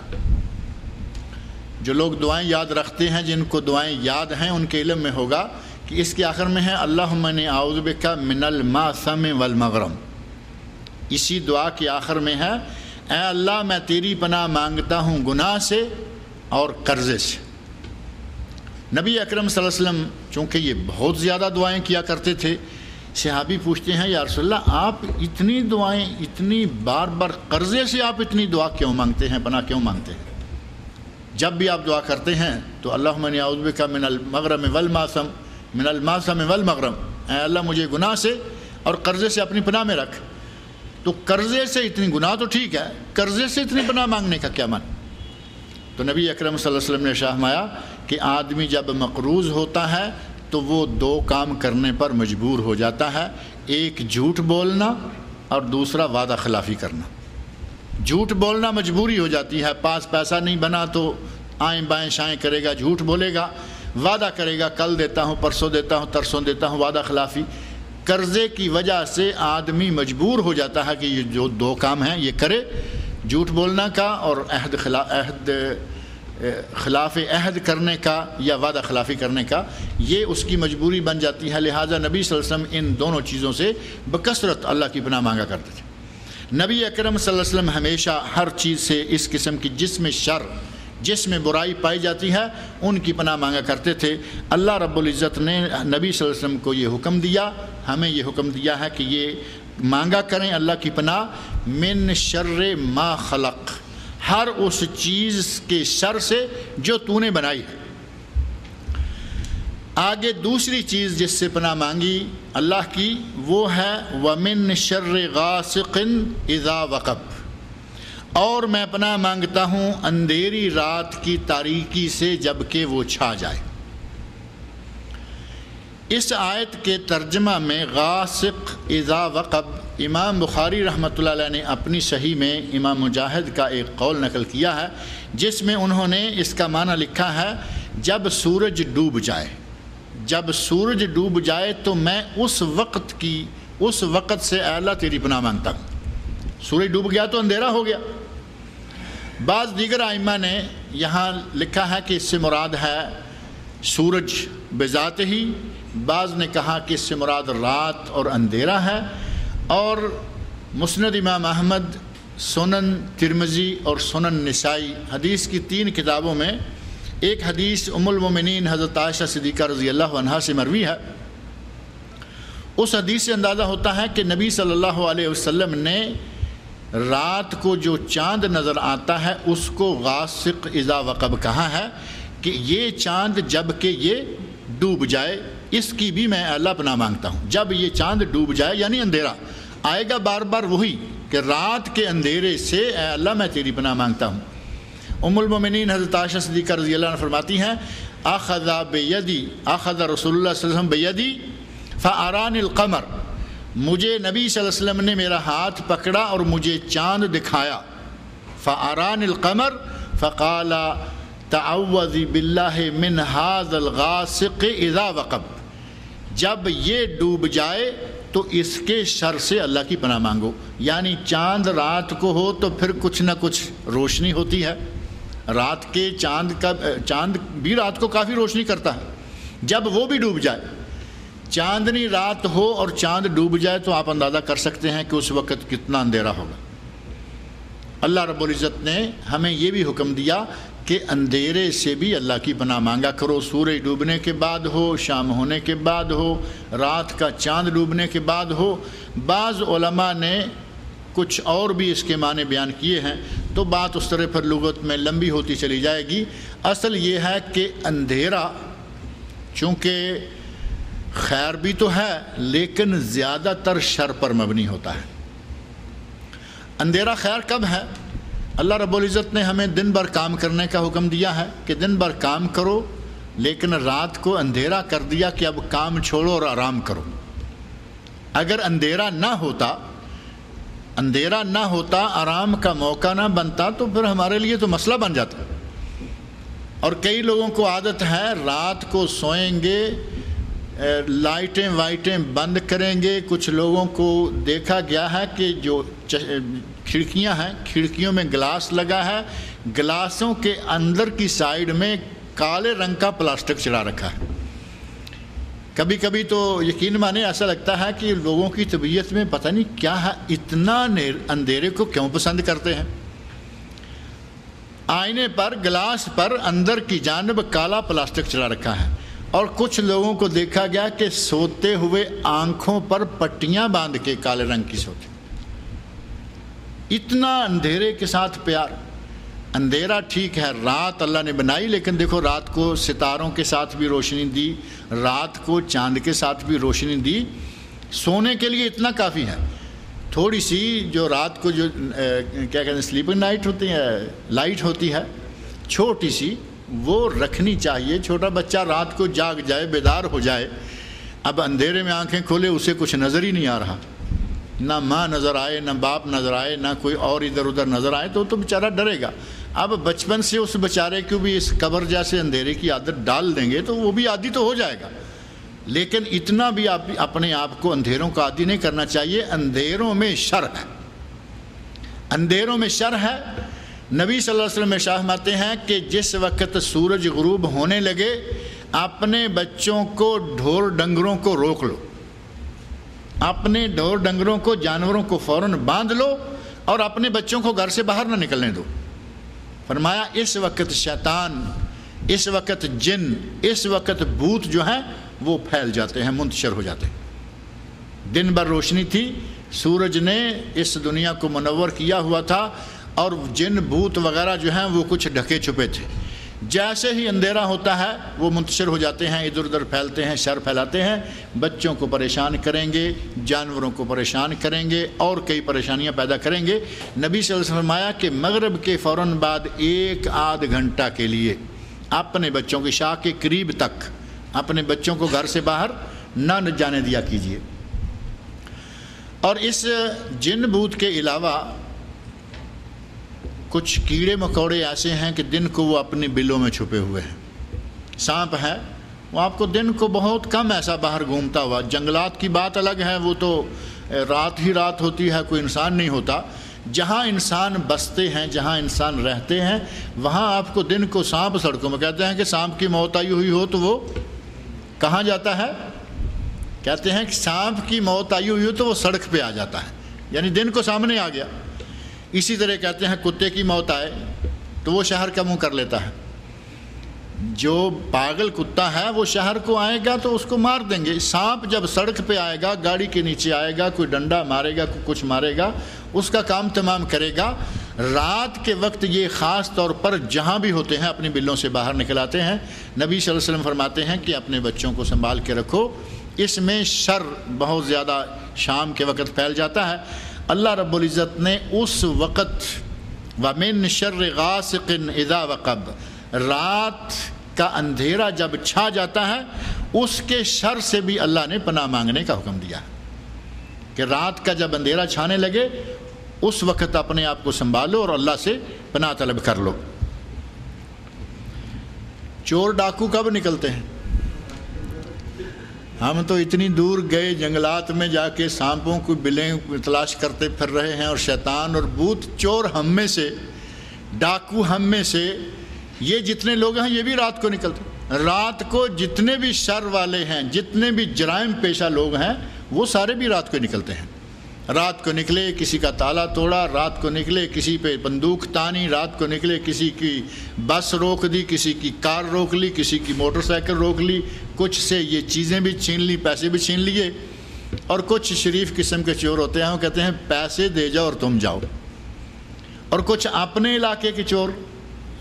جو لوگ دعائیں یاد رکھتے ہیں، جن کو دعائیں یاد ہیں، ان کے علم میں ہوگا کہ اس کے آخر میں ہے اللہم انی اعوذ بک من الماثم والمغرم۔ اسی دعا کے آخر میں ہے اے اللہ میں تیری پناہ مانگتا ہوں گناہ سے اور قرضے سے۔ نبی اکرم صلی اللہ علیہ وسلم چونکہ یہ بہت زیادہ دعائیں کیا کرتے تھے، صحابی پوچھتے ہیں یا رسول اللہ آپ اتنی دعائیں، اتنی بار بار قرضے سے آپ اتنی دعا کیوں مانگتے ہیں، پناہ کیوں مانگتے ہیں؟ جب بھی آپ دعا کرتے ہیں تو اللہم انی اعوذ بک من المغرم والماثم، من الماثم والمغرم، اے اللہ مجھے گناہ سے اور قرضے سے اپنی پناہ میں رکھ۔ تو قرضے سے اتنی، گناہ تو ٹھیک ہے، قرضے سے اتنی پناہ مانگنے کا کیا معنی؟ تو نبی اکرم صلی اللہ علیہ وسلم نے فرمایا کہ آدمی جب مقروض ہوتا ہے تو وہ دو کام کرنے پر مجبور ہو جاتا ہے، ایک جھوٹ بولنا اور دوسرا وعدہ خلافی کرنا۔ جھوٹ بولنا مجبوری ہو جاتی ہے، پاس پیسہ نہیں بنا تو آئیں بائیں شائیں کرے گا، جھوٹ بولے گا، وعدہ کرے گا کل دیتا ہوں، پرسوں دیتا ہوں، ترسوں دیتا ہوں، وعدہ خلافی۔ قرضے کی وجہ سے آدمی مجبور ہو جاتا ہے کہ یہ جو دو کام ہیں یہ کرے، جھوٹ بولنا کا اور خلاف عہد کرنے کا یا وعدہ خلافی کرنے کا، یہ اس کی مجبوری بن جاتی ہے۔ لہٰذا نبی صلی اللہ علیہ وسلم ان دونوں چیزوں سے بکثرت اللہ کی پناہ مانگا کرتے تھے۔ نبی اکرم صلی اللہ علیہ وسلم ہمیشہ ہر چیز سے، اس قسم کی جس میں شر، جس میں برائی پائی جاتی ہے، ان کی پناہ مانگا کرتے تھے۔ اللہ رب العزت نے نبی صلی اللہ علیہ وسلم کو یہ حکم دیا، ہمیں یہ حکم دیا ہے کہ یہ مانگا کریں اللہ کی پناہ من شر ما خلق، ہر اس چیز کے شر سے جو تو نے بنائی ہے۔ آگے دوسری چیز جس سے پناہ مانگی اللہ کی وہ ہے وَمِن شَرِّ غَاسِقٍ إِذَا وَقَبَ، اور میں پناہ مانگتا ہوں اندھیری رات کی تاریکی سے جب کہ وہ چھا جائے۔ اس آیت کے ترجمہ میں غاسق اذا وقب، امام بخاری رحمۃ اللہ علیہ نے اپنی صحیح میں امام مجاہد کا ایک قول نقل کیا ہے جس میں انہوں نے اس کا معنی لکھا ہے جب سورج ڈوب جائے، جب سورج ڈوب جائے تو میں اس وقت سے اے اللہ تیری پناہ مانگتا ہوں۔ سورج ڈوب گیا تو اندھیرا ہو گیا۔ بعض دیگر ائمہ نے یہاں لکھا ہے کہ اس سے مراد ہے سورج بذات ہی، بعض نے کہا کہ اس سے مراد رات اور اندھیرا ہے۔ اور مسند امام احمد، سنن ترمذی اور سنن نسائی، حدیث کی 3 کتابوں میں ایک حدیث ام المومنین حضرت عائشہ صدیقہ رضی اللہ عنہا سے مروی ہے۔ اس حدیث سے اندازہ ہوتا ہے کہ نبی صلی اللہ علیہ وسلم نے رات کو جو چاند نظر آتا ہے اس کو غاسق اذا وقب کہا ہے کہ یہ چاند جب کہ یہ ڈوب جائے اس کی بھی میں اللہ پناہ مانگتا ہوں۔ جب یہ چاند ڈوب جائے یعنی اندھیرا آئے گا، بار بار وہی کہ رات کے اندھیرے سے اے اللہ میں تیری پناہ مانگتا ہوں۔ ام المومنین حضرت عائشہ صدیقہ رضی اللہ عنہ فرماتی ہیں اخذ رسول اللہ صلی اللہ علیہ وسلم بیدی فارانی القمر، مجھے نبی صلی اللہ علیہ وسلم نے میرا ہاتھ پکڑا اور مجھے چاند دکھایا۔ فارانی القمر فقال تعوذ باللہ من هذا الغاسق اذا وقب، جب یہ ڈوب جائے تو اس کے شر سے اللہ کی پناہ مانگو۔ یعنی چاند رات کو ہو تو پھر کچھ نہ کچھ روشنی ہوتی ہے، رات کے چاند بھی رات کو کافی روشنی کرتا ہے، جب وہ بھی ڈوب جائے، چاندنی رات ہو اور چاند ڈوب جائے تو آپ اندازہ کر سکتے ہیں کہ اس وقت کتنا اندھیرا ہوگا۔ اللہ رب العزت نے ہمیں یہ بھی حکم دیا کہ اندھیرے سے بھی اللہ کی پناہ مانگا کرو، سورج ڈوبنے کے بعد ہو، شام ہونے کے بعد ہو، رات کا چاند ڈوبنے کے بعد ہو۔ بعض علماء نے کچھ اور بھی اس کے معنی بیان کیے ہیں، تو بات اس طرح پر لغت میں لمبی ہوتی چلی جائے گی۔ اصل یہ ہے کہ اندھیرا چونکہ خیر بھی تو ہے لیکن زیادہ تر شر پر مبنی ہوتا ہے۔ اندھیرا خیر کب ہے؟ اللہ رب العزت نے ہمیں دن بھر کام کرنے کا حکم دیا ہے کہ دن بھر کام کرو، لیکن رات کو اندھیرا کر دیا کہ اب کام چھوڑو اور آرام کرو۔ اگر اندھیرا نہ ہوتا، آرام کا موقع نہ بنتا، تو پھر ہمارے لیے تو مسئلہ بن جاتا۔ اور کئی لوگوں کو عادت ہے رات کو سوئیں گے، لائٹیں وائٹیں بند کریں گے۔ کچھ لوگوں کو دیکھا گیا ہے کہ جو کھڑکیاں ہیں، کھڑکیوں میں گلاس لگا ہے، گلاسوں کے اندر کی سائیڈ میں کالے رنگ کا پلاسٹک چڑھا رکھا ہے۔ کبھی کبھی تو یقین مانے ایسا لگتا ہے کہ لوگوں کی طبیعت میں پتہ نہیں کیا ہے، اتنا اندھیرے کو کیوں پسند کرتے ہیں۔ آئینے پر، گلاس پر اندر کی جانب کالا پلاسٹک چڑھا رکھا ہے، اور کچھ لوگوں کو دیکھا گیا کہ سوتے ہوئے آنکھوں پر پٹیاں باندھ کے کالے رنگ کی سوتے۔ اتنا اندھیرے کے ساتھ پیار۔ اندھیرا ٹھیک ہے، رات اللہ نے بنائی، لیکن دیکھو رات کو ستاروں کے ساتھ بھی روشنی دی، رات کو چاند کے ساتھ بھی روشنی دی۔ سونے کے لیے اتنا کافی ہے۔ تھوڑی سی جو رات کو جو کیا کہتے ہیں سلیپنگ نائٹ ہوتی ہے، لائٹ ہوتی ہے چھوٹی سی، وہ رکھنی چاہیے۔ چھوٹا بچہ رات کو جاگ جائے، بیدار ہو جائے، اب اندھیرے میں آنکھیں کھولے، اسے کچھ نظر ہی نہیں آ رہا، نہ ماں نظر آئے، نہ باپ نظر آئے، نہ کوئی اور ادھر ادھر نظر آئے، تو بیچارہ ڈرے گا۔ اب بچپن سے اس بیچارے کو بھی اس قبر جیسے اندھیرے کی عادت ڈال دیں گے تو وہ بھی عادی تو ہو جائے گا، لیکن اتنا بھی آپ اپنے آپ کو اندھیروں کا عادی نہیں کرنا چاہیے۔ اندھیروں میں شر ہے، اندھیروں میں شر ہے۔ نبی صلی اللہ علیہ وسلم ارشاد فرماتے ہیں کہ جس وقت سورج غروب ہونے لگے، اپنے بچوں کو، ڈھور ڈنگروں کو روک لو، اپنے ڈھور ڈنگروں کو، جانوروں کو فوراً باندھ لو، اور اپنے بچوں کو گھر سے باہر نہ نکلنے دو۔ فرمایا اس وقت شیطان، اس وقت جن، اس وقت بھوت جو ہیں وہ پھیل جاتے ہیں، منتشر ہو جاتے ہیں۔ دن بھر روشنی تھی، سورج نے اس دنیا کو منور کیا ہوا تھا، اور جن بھوت وغیرہ جو ہیں وہ کچھ ڈھکے چھپے تھے۔ جیسے ہی اندھیرا ہوتا ہے وہ منتشر ہو جاتے ہیں، ادھر ادھر پھیلتے ہیں، شر پھیلاتے ہیں، بچوں کو پریشان کریں گے، جانوروں کو پریشان کریں گے، اور کئی پریشانیاں پیدا کریں گے۔ نبی صلی اللہ علیہ وسلم نے فرمایا کہ مغرب کے فوراً بعد 1-8 گھنٹہ کے لیے اپنے بچوں کی شاہ کے قریب تک اپنے بچوں کو گھر سے باہر نہ جانے دیا کیجیے۔ اور اس جن بھوت کے علاوہ کچھ کیڑے مکوڑے ایسے ہیں کہ دن کو وہ اپنی بلوں میں چھپے ہوئے ہیں۔ سانپ ہے، وہ آپ کو دن کو بہت کم ایسا باہر گھومتا ہوا، جنگلات کی بات الگ ہے، وہ تو رات ہی رات ہوتی ہے، کوئی انسان نہیں ہوتا۔ جہاں انسان بستے ہیں، جہاں انسان رہتے ہیں، وہاں آپ کو دن کو سانپ سڑکوں میں، کہتے ہیں کہ سانپ کی موت آئی ہوئی ہو تو وہ کہاں جاتا ہے؟ کہتے ہیں کہ سانپ کی موت آئی ہوئی ہو تو وہ سڑک پہ آ جاتا ہے، یعنی دن کو سامنے آ گیا۔ اسی طرح کہتے ہیں کتے کی موت آئے تو وہ شہر کا منہ کر لیتا ہے۔ جو پاگل کتا ہے وہ شہر کو آئے گا تو اس کو مار دیں گے۔ سانپ جب سڑک پہ آئے گا، گاڑی کے نیچے آئے گا، کوئی ڈنڈا مارے گا، کوئی کچھ مارے گا، اس کا کام تمام کرے گا۔ رات کے وقت یہ خاص طور پر جہاں بھی ہوتے ہیں اپنی بلوں سے باہر نکل آتے ہیں۔ نبی صلی اللہ علیہ وسلم فرماتے ہیں کہ اپنے بچوں کو سنبھال کے رکھو، اس میں شر بہت زیادہ شام کے وقت پھیل جاتا ہے۔ اللہ رب العزت نے اس وقت وَمِن شَرِّ غَاسِقٍ إِذَا وَقَبَ، رات کا اندھیرا جب چھا جاتا ہے اس کے شر سے بھی اللہ نے پناہ مانگنے کا حکم دیا کہ رات کا جب اندھیرا چھانے لگے اس وقت اپنے آپ کو سنبھالو اور اللہ سے پناہ طلب کر لو۔ چور ڈاکو کب نکلتے ہیں؟ ہم تو اتنی دور گئے، جنگلات میں جا کے سانپوں کو بلیں تلاش کرتے پھر رہے ہیں، اور شیطان اور بھوت چور ہم میں سے، ڈاکو ہم میں سے، یہ جتنے لوگ ہیں یہ بھی رات کو نکلتے ہیں۔ رات کو جتنے بھی شر والے ہیں، جتنے بھی جرائم پیشہ لوگ ہیں، وہ سارے بھی رات کو نکلتے ہیں۔ رات کو نکلے کسی کا تالا توڑا، رات کو نکلے کسی پہ بندوق تانی، رات کو نکلے کسی کی بس روک دی، کسی کی کار روک لی، کسی کی موٹر سائیکل روک لی، کچھ سے یہ چیزیں بھی چھین لی، پیسے بھی چھین لیے۔ اور کچھ شریف قسم کے چور ہوتے ہیں، وہ کہتے ہیں پیسے دے جاؤ اور تم جاؤ۔ اور کچھ اپنے علاقے کے چور،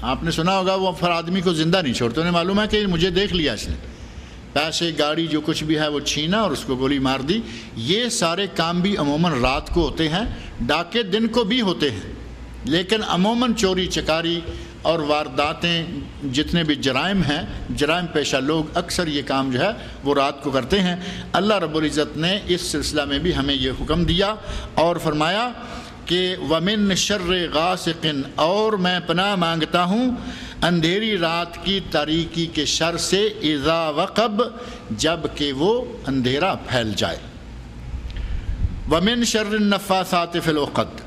آپ نے سنا ہوگا، وہ پھر آدمی کو زندہ نہیں چھوڑتے، انہیں معلوم ہے کہ مجھے دیکھ لیا اس نے، پیسے گاڑی جو کچھ بھی ہے وہ چھینا اور اس کو گولی مار دی۔ یہ سارے کام بھی عموماً رات کو ہوتے ہیں، ڈاکے دن کو بھی ہوتے ہیں، لیکن عموماً چوری چکاری اور وارداتیں جتنے بھی جرائم ہیں، جرائم پیشہ لوگ اکثر یہ کام جو ہے وہ رات کو کرتے ہیں۔ اللہ رب العزت نے اس سلسلہ میں بھی ہمیں یہ حکم دیا اور فرمایا کہ وَمِن شَرِّ غَاسِقٍ، اور میں پناہ مانگتا ہوں اندھیری رات کی تاریکی کے شر سے، اذا وقب، جب کہ وہ اندھیرا پھیل جائے۔ وَمِن شَرِّ النَّفَّاثَاتِ فِي الْعُقَدِ،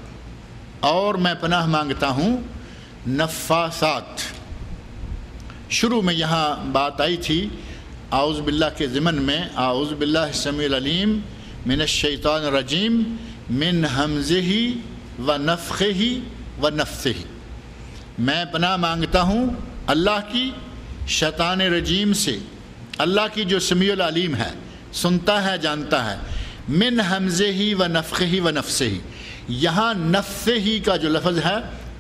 اور میں پناہ مانگتا ہوں نفاثات۔ شروع میں یہاں بات آئی تھی اعوذ باللہ کے ضمن میں، اعوذ باللہ السمیع العلیم من الشیطان الرجیم من ہمزہ ونفخہ ونفثہ، میں پناہ مانگتا ہوں اللہ کی شیطان رجیم سے، اللہ کی جو سمیع العلیم ہے، سنتا ہے جانتا ہے، من ہمزہ ونفخہ ونفثہ، یہاں نفثہ کا جو لفظ ہے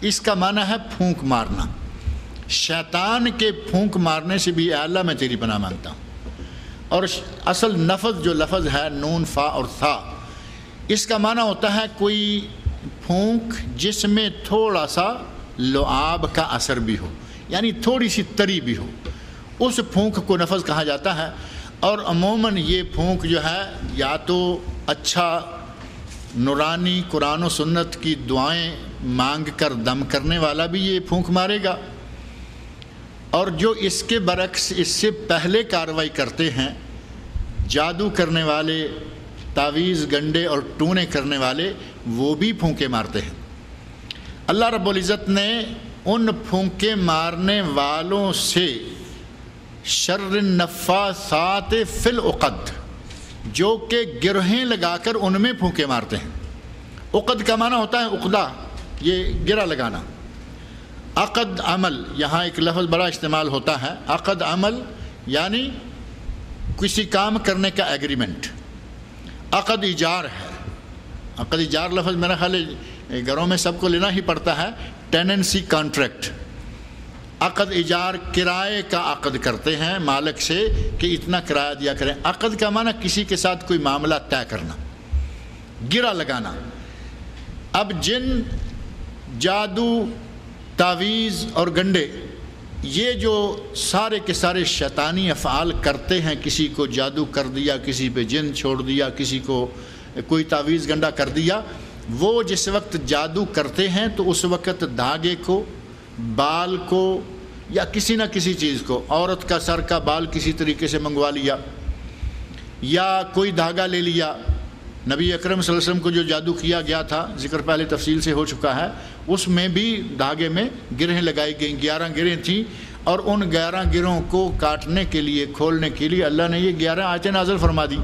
اس کا معنی ہے پھونک مارنا۔ شیطان کے پھونک مارنے سے بھی اے اللہ میں تیری پناہ مانگتا ہوں۔ اور اصل نفذ جو لفظ ہے نون فا اور تھا، اس کا معنی ہوتا ہے کوئی پھونک جس میں تھوڑا سا لعاب کا اثر بھی ہو، یعنی تھوڑی سی تری بھی ہو، اس پھونک کو نفذ کہا جاتا ہے۔ اور عموماً یہ پھونک جو ہے یا تو اچھا نورانی قرآن و سنت کی دعائیں مانگ کر دم کرنے والا بھی یہ پھونک مارے گا، اور جو اس کے برعکس اس سے پہلے کارروائی کرتے ہیں، جادو کرنے والے، تعویذ گنڈے اور ٹونے کرنے والے، وہ بھی پھونکے مارتے ہیں۔ اللہ رب العزت نے ان پھونکے مارنے والوں سے شر النفاثات فی العقد، جو کہ گرہیں لگا کر ان میں پھونکے مارتے ہیں۔ عقد کا معنی ہوتا ہے عقدہ، یہ گرہ لگانا۔ عقد عمل، یہاں ایک لفظ بڑا استعمال ہوتا ہے، عقد عمل یعنی کسی کام کرنے کا ایگریمنٹ۔ عقد ایجار ہے، عقد ایجار لفظ میرا خیال ہے گھروں میں سب کو لینا ہی پڑتا ہے، ٹیننسی کانٹریکٹ۔ عقد ایجار کرائے کا عقد کرتے ہیں مالک سے کہ اتنا کرایہ دیا کریں۔ عقد کا معنی کسی کے ساتھ کوئی معاملہ طے کرنا، گرہ لگانا۔ اب جن، جادو، تعویذ اور گنڈے، یہ جو سارے کے سارے شیطانی افعال کرتے ہیں، کسی کو جادو کر دیا، کسی پہ جن چھوڑ دیا، کسی کو کوئی تعویذ گنڈا کر دیا، وہ جس وقت جادو کرتے ہیں تو اس وقت دھاگے کو، بال کو یا کسی نہ کسی چیز کو، عورت کا سر کا بال کسی طریقے سے منگوا لیا یا کوئی دھاگا لے لیا۔ نبی اکرم صلی اللہ علیہ وسلم کو جو جادو کیا گیا تھا، ذکر پہلے تفصیل سے ہو چکا ہے، اس میں بھی دھاگے میں گرہیں لگائی گئیں، 11 گرہیں تھیں، اور ان 11 گرہوں کو کاٹنے کے لیے، کھولنے کے لیے اللہ نے یہ 11 آیتیں نازل فرما دی،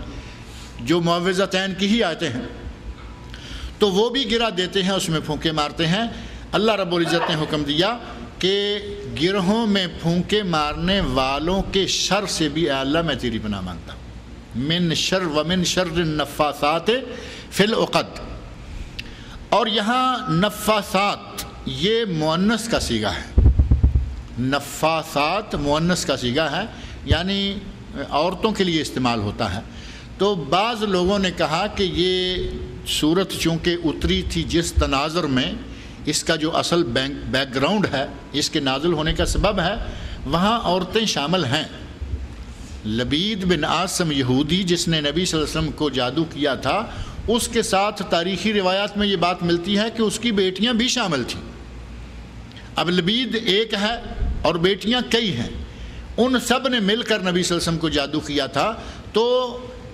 جو معوذتین کی ہی آیتیں ہیں۔ تو وہ بھی گرہ دیتے ہیں، اس میں پھونکے مارتے ہیں۔ اللہ رب العزت نے حکم دیا کہ گرہوں میں پھونکے مارنے والوں کے شر سے بھی اے اللہ میں تیری پناہ مانگتا ہوں۔ من شر ومن شر النفاثات فی العقد۔ اور یہاں نفاثات یہ مؤنث کا صیغہ ہے، نفاثات مؤنث کا صیغہ ہے، یعنی عورتوں کے لیے استعمال ہوتا ہے۔ تو بعض لوگوں نے کہا کہ یہ صورت چونکہ اتری تھی جس تناظر میں، اس کا جو اصل بیک گراؤنڈ ہے، اس کے نازل ہونے کا سبب ہے، وہاں عورتیں شامل ہیں۔ لبید بن عاصم یہودی جس نے نبی صلی اللہ علیہ وسلم کو جادو کیا تھا، اس کے ساتھ تاریخی روایات میں یہ بات ملتی ہے کہ اس کی بیٹیاں بھی شامل تھیں۔ اب لبید ایک ہے اور بیٹیاں کئی ہیں، ان سب نے مل کر نبی صلی اللہ علیہ وسلم کو جادو کیا تھا۔ تو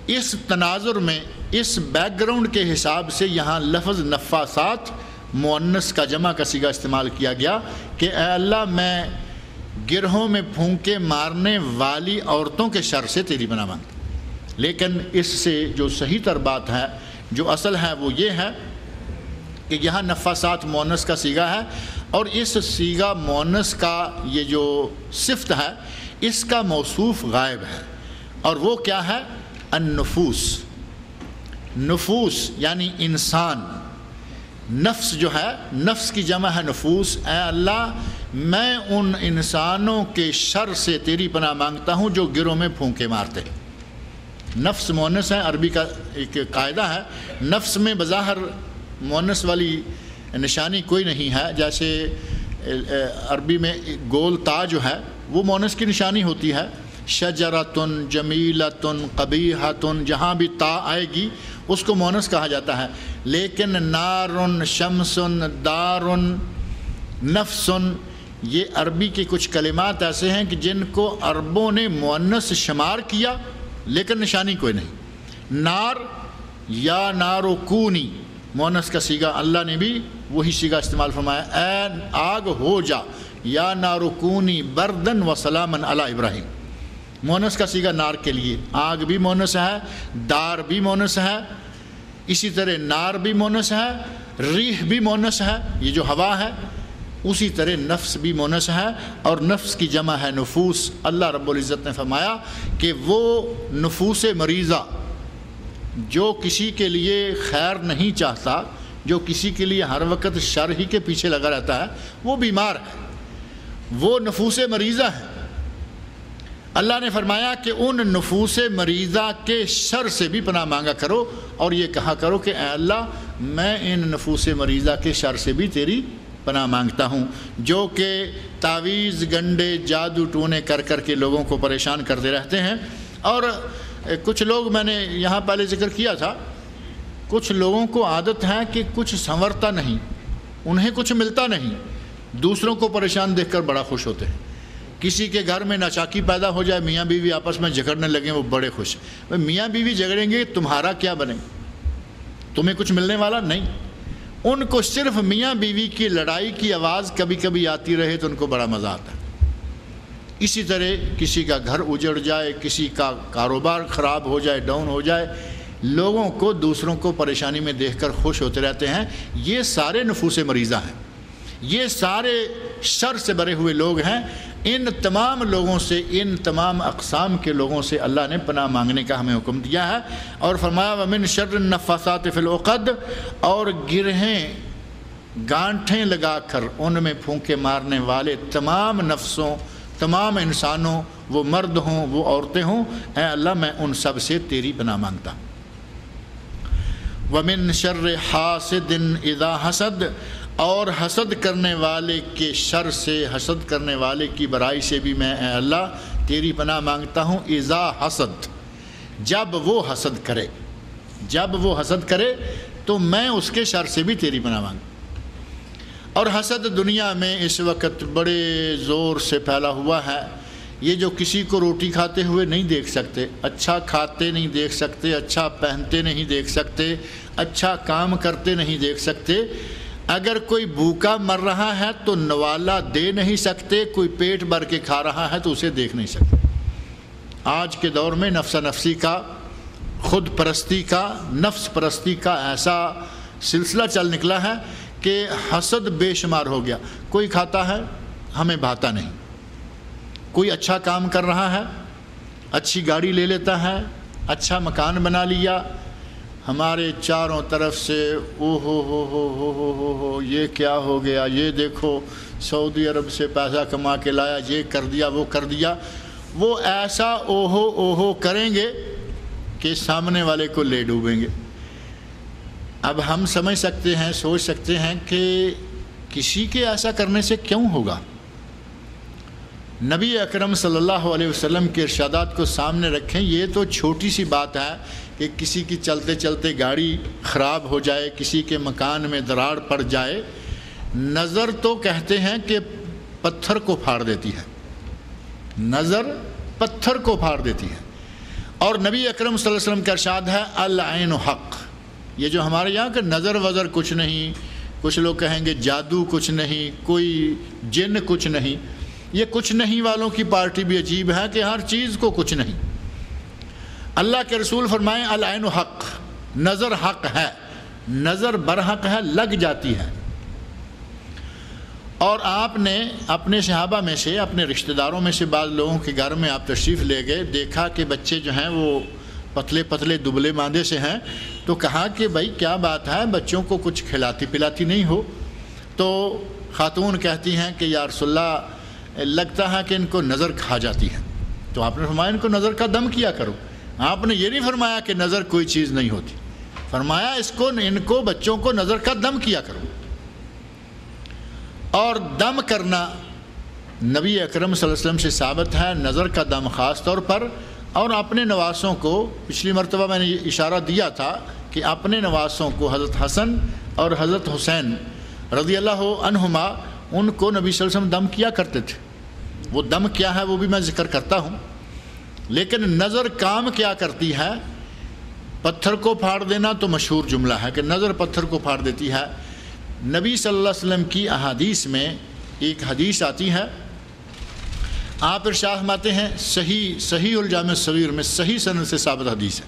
اس تناظر میں، اس بیک گراؤنڈ کے حساب سے یہاں لفظ نفاثات مؤنث کا جمع کا صیغہ استعمال کیا گیا کہ اے اللہ میں گرہوں میں پھونکے مارنے والی عورتوں کے شر سے تیری پناہ مانگتا۔ لیکن اس سے جو صحیح تر بات ہے جو اصل ہے وہ یہ ہے کہ یہاں نفاسات مؤنث کا صیغہ ہے، اور اس صیغہ مؤنث کا یہ جو صفت ہے اس کا موصوف غائب ہے، اور وہ کیا ہے؟ النفوس۔ نفوس یعنی انسان، نفس جو ہے، نفس کی جمع ہے نفوس۔ اے اللہ میں ان انسانوں کے شر سے تیری پناہ مانگتا ہوں جو گروہ میں پھونکے مارتے۔ نفس مؤنث ہے، عربی کا ایک قاعدہ ہے، نفس میں بظاہر مؤنث والی نشانی کوئی نہیں ہے، جیسے عربی میں گول تا جو ہے وہ مؤنث کی نشانی ہوتی ہے، شجرتن جمیلتن قبیحتن، جہاں بھی تا آئے گی اس کو مؤنث کہا جاتا ہے۔ لیکن نارن، شمسن، دارن، نفسن، یہ عربی کے کچھ کلمات ایسے ہیں کہ جن کو عربوں نے مؤنث شمار کیا لیکن نشانی کوئی نہیں۔ نار، یا نارو کونی، مؤنث کا صیغہ، اللہ نے بھی وہی صیغہ استعمال فرمایا، اے آگ ہو جا، یا نارو کونی بردن و سلامن علی ابراہیم۔ مؤنث کا صیغہ نار کے لیے، آگ بھی مؤنث ہے، دار بھی مؤنث ہے، اسی طرح نار بھی مؤنث ہے، ریح بھی مؤنث ہے، یہ جو ہوا ہے، اسی طرح نفس بھی مؤنث ہے، اور نفس کی جمع ہے نفوس۔ اللہ رب العزت نے فرمایا کہ وہ نفوس مریضہ جو کسی کے لیے خیر نہیں چاہتا، جو کسی کے لیے ہر وقت شر ہی کے پیچھے لگا رہتا ہے، وہ بیمار ہے، وہ نفوس مریضہ ہے۔ اللہ نے فرمایا کہ ان نفوس مریضہ کے شر سے بھی پناہ مانگا کرو، اور یہ کہا کرو کہ اے اللہ میں ان نفوس مریضہ کے شر سے بھی تیری پناہ مانگتا ہوں، جو کہ تعویذ، گنڈے، جادو ٹونے کر کر کے لوگوں کو پریشان کرتے رہتے ہیں۔ اور کچھ لوگ، میں نے یہاں پہلے ذکر کیا تھا، کچھ لوگوں کو عادت ہے کہ کچھ سنورتا نہیں، انہیں کچھ ملتا نہیں، دوسروں کو پریشان دیکھ کر بڑا خوش ہوتے ہیں۔ کسی کے گھر میں ناچاکی پیدا ہو جائے، میاں بیوی آپس میں جھگڑنے لگیں، وہ بڑے خوش۔ میاں بیوی جھگڑیں گے، تمہارا کیا بنے؟ تمہیں کچھ ملنے والا نہیں۔ ان کو صرف میاں بیوی کی لڑائی کی آواز کبھی کبھی آتی رہے تو ان کو بڑا مزہ آتا ہے۔ اسی طرح کسی کا گھر اجڑ جائے، کسی کا کاروبار خراب ہو جائے، ڈاؤن ہو جائے، لوگوں کو دوسروں کو پریشانی میں دیکھ کر خوش ہوتے رہتے ہیں۔ یہ سارے نفوس مریضہ ہیں، یہ سارے شر سے بھرے ہوئے لوگ ہیں۔ ان تمام لوگوں سے، ان تمام اقسام کے لوگوں سے اللہ نے پناہ مانگنے کا ہمیں حکم دیا ہے، اور فرمایا وَمِن شَرِّ النَّفَّاثَاتِ فِي الْعُقَدِ، اور گرہیں، گانٹھیں لگا کر ان میں پھونکے مارنے والے تمام نفسوں، تمام انسانوں، وہ مرد ہوں وہ عورتیں ہوں، اے اللہ میں ان سب سے تیری پناہ مانگتا ہوں۔ وَمِن شَرِّ حَاسِدٍ إِذَا حَسَدَ، اور حسد کرنے والے کے شر سے، حسد کرنے والے کی برائی سے بھی میں اے اللہ تیری پناہ مانگتا ہوں۔ اذا حسد، جب وہ حسد کرے، جب وہ حسد کرے تو میں اس کے شر سے بھی تیری پناہ مانگتا ہوں۔ اور حسد دنیا میں اس وقت بڑے زور سے پھیلا ہوا ہے۔ یہ جو کسی کو روٹی کھاتے ہوئے نہیں دیکھ سکتے، اچھا کھاتے نہیں دیکھ سکتے، اچھا پہنتے نہیں دیکھ سکتے، اچھا کام کرتے نہیں دیکھ سکتے، اگر کوئی بھوکا مر رہا ہے تو نوالا دے نہیں سکتے، کوئی پیٹ بھر کے کھا رہا ہے تو اسے دیکھ نہیں سکتے۔ آج کے دور میں نفس نفسی کا، خود پرستی کا، نفس پرستی کا ایسا سلسلہ چل نکلا ہے کہ حسد بے شمار ہو گیا۔ کوئی کھاتا ہے، ہمیں بھاتا نہیں، کوئی اچھا کام کر رہا ہے، اچھی گاڑی لے لیتا ہے، اچھا مکان بنا لیا، ہمارے چاروں طرف سے او ہو یہ کیا ہو گیا، یہ دیکھو سعودی عرب سے پیسہ کما کے لایا، یہ کر دیا، وہ کر دیا۔ وہ ایسا اوہو کریں گے کہ سامنے والے کو لے ڈوبیں گے۔ اب ہم سمجھ سکتے ہیں، سوچ سکتے ہیں کہ کسی کے ایسا کرنے سے کیوں ہوگا۔ نبی اکرم صلی اللہ علیہ وسلم کے ارشادات کو سامنے رکھیں، یہ تو چھوٹی سی بات ہے کہ کسی کی چلتے چلتے گاڑی خراب ہو جائے، کسی کے مکان میں دراڑ پڑ جائے، نظر تو کہتے ہیں کہ پتھر کو پھاڑ دیتی ہے، نظر پتھر کو پھاڑ دیتی ہے۔ اور نبی اکرم صلی اللہ علیہ وسلم کا ارشاد ہے العین حق۔ یہ جو ہمارے یہاں کا نظر وظر کچھ نہیں، کچھ لوگ کہیں گے جادو کچھ نہیں، کوئی جن کچھ نہیں، یہ کچھ نہیں والوں کی پارٹی بھی عجیب ہے کہ ہر چیز کو کچھ نہیں۔ اللہ کے رسول فرمائیں العین حق، نظر حق ہے، نظر برحق ہے، لگ جاتی ہے۔ اور آپ نے اپنے صحابہ میں سے، اپنے رشتہ داروں میں سے بعض لوگوں کے گھر میں آپ تشریف لے گئے، دیکھا کہ بچے جو ہیں وہ پتلے پتلے دبلے ماندے سے ہیں، تو کہا کہ بھائی کیا بات ہے، بچوں کو کچھ کھلاتی پلاتی نہیں ہو؟ تو خاتون کہتی ہیں کہ یا رسول اللہ لگتا ہے کہ ان کو نظر کھا جاتی ہے۔ تو آپ نے فرمایا ان کو نظر کا دم کیا کرو۔ آپ نے یہ نہیں فرمایا کہ نظر کوئی چیز نہیں ہوتی، فرمایا ان کو بچوں کو نظر کا دم کیا کرو۔ اور دم کرنا نبی اکرم صلی اللہ علیہ وسلم سے ثابت ہے، نظر کا دم خاص طور پر۔ اور اپنے نواسوں کو، پچھلی مرتبہ میں نے یہ اشارہ دیا تھا کہ اپنے نواسوں کو حضرت حسن اور حضرت حسین رضی اللہ عنہما، ان کو نبی صلی اللہ علیہ وسلم دم کیا کرتے تھے۔ وہ دم کیا ہے وہ بھی میں ذکر کرتا ہوں، لیکن نظر کام کیا کرتی ہے؟ پتھر کو پھاڑ دینا تو مشہور جملہ ہے کہ نظر پتھر کو پھاڑ دیتی ہے۔ نبی صلی اللہ علیہ وسلم کی احادیث میں ایک حدیث آتی ہے، آپ ارشاد فرماتے ہیں، صحیح الجامع الصغیر میں صحیح سند سے ثابت حدیث ہے،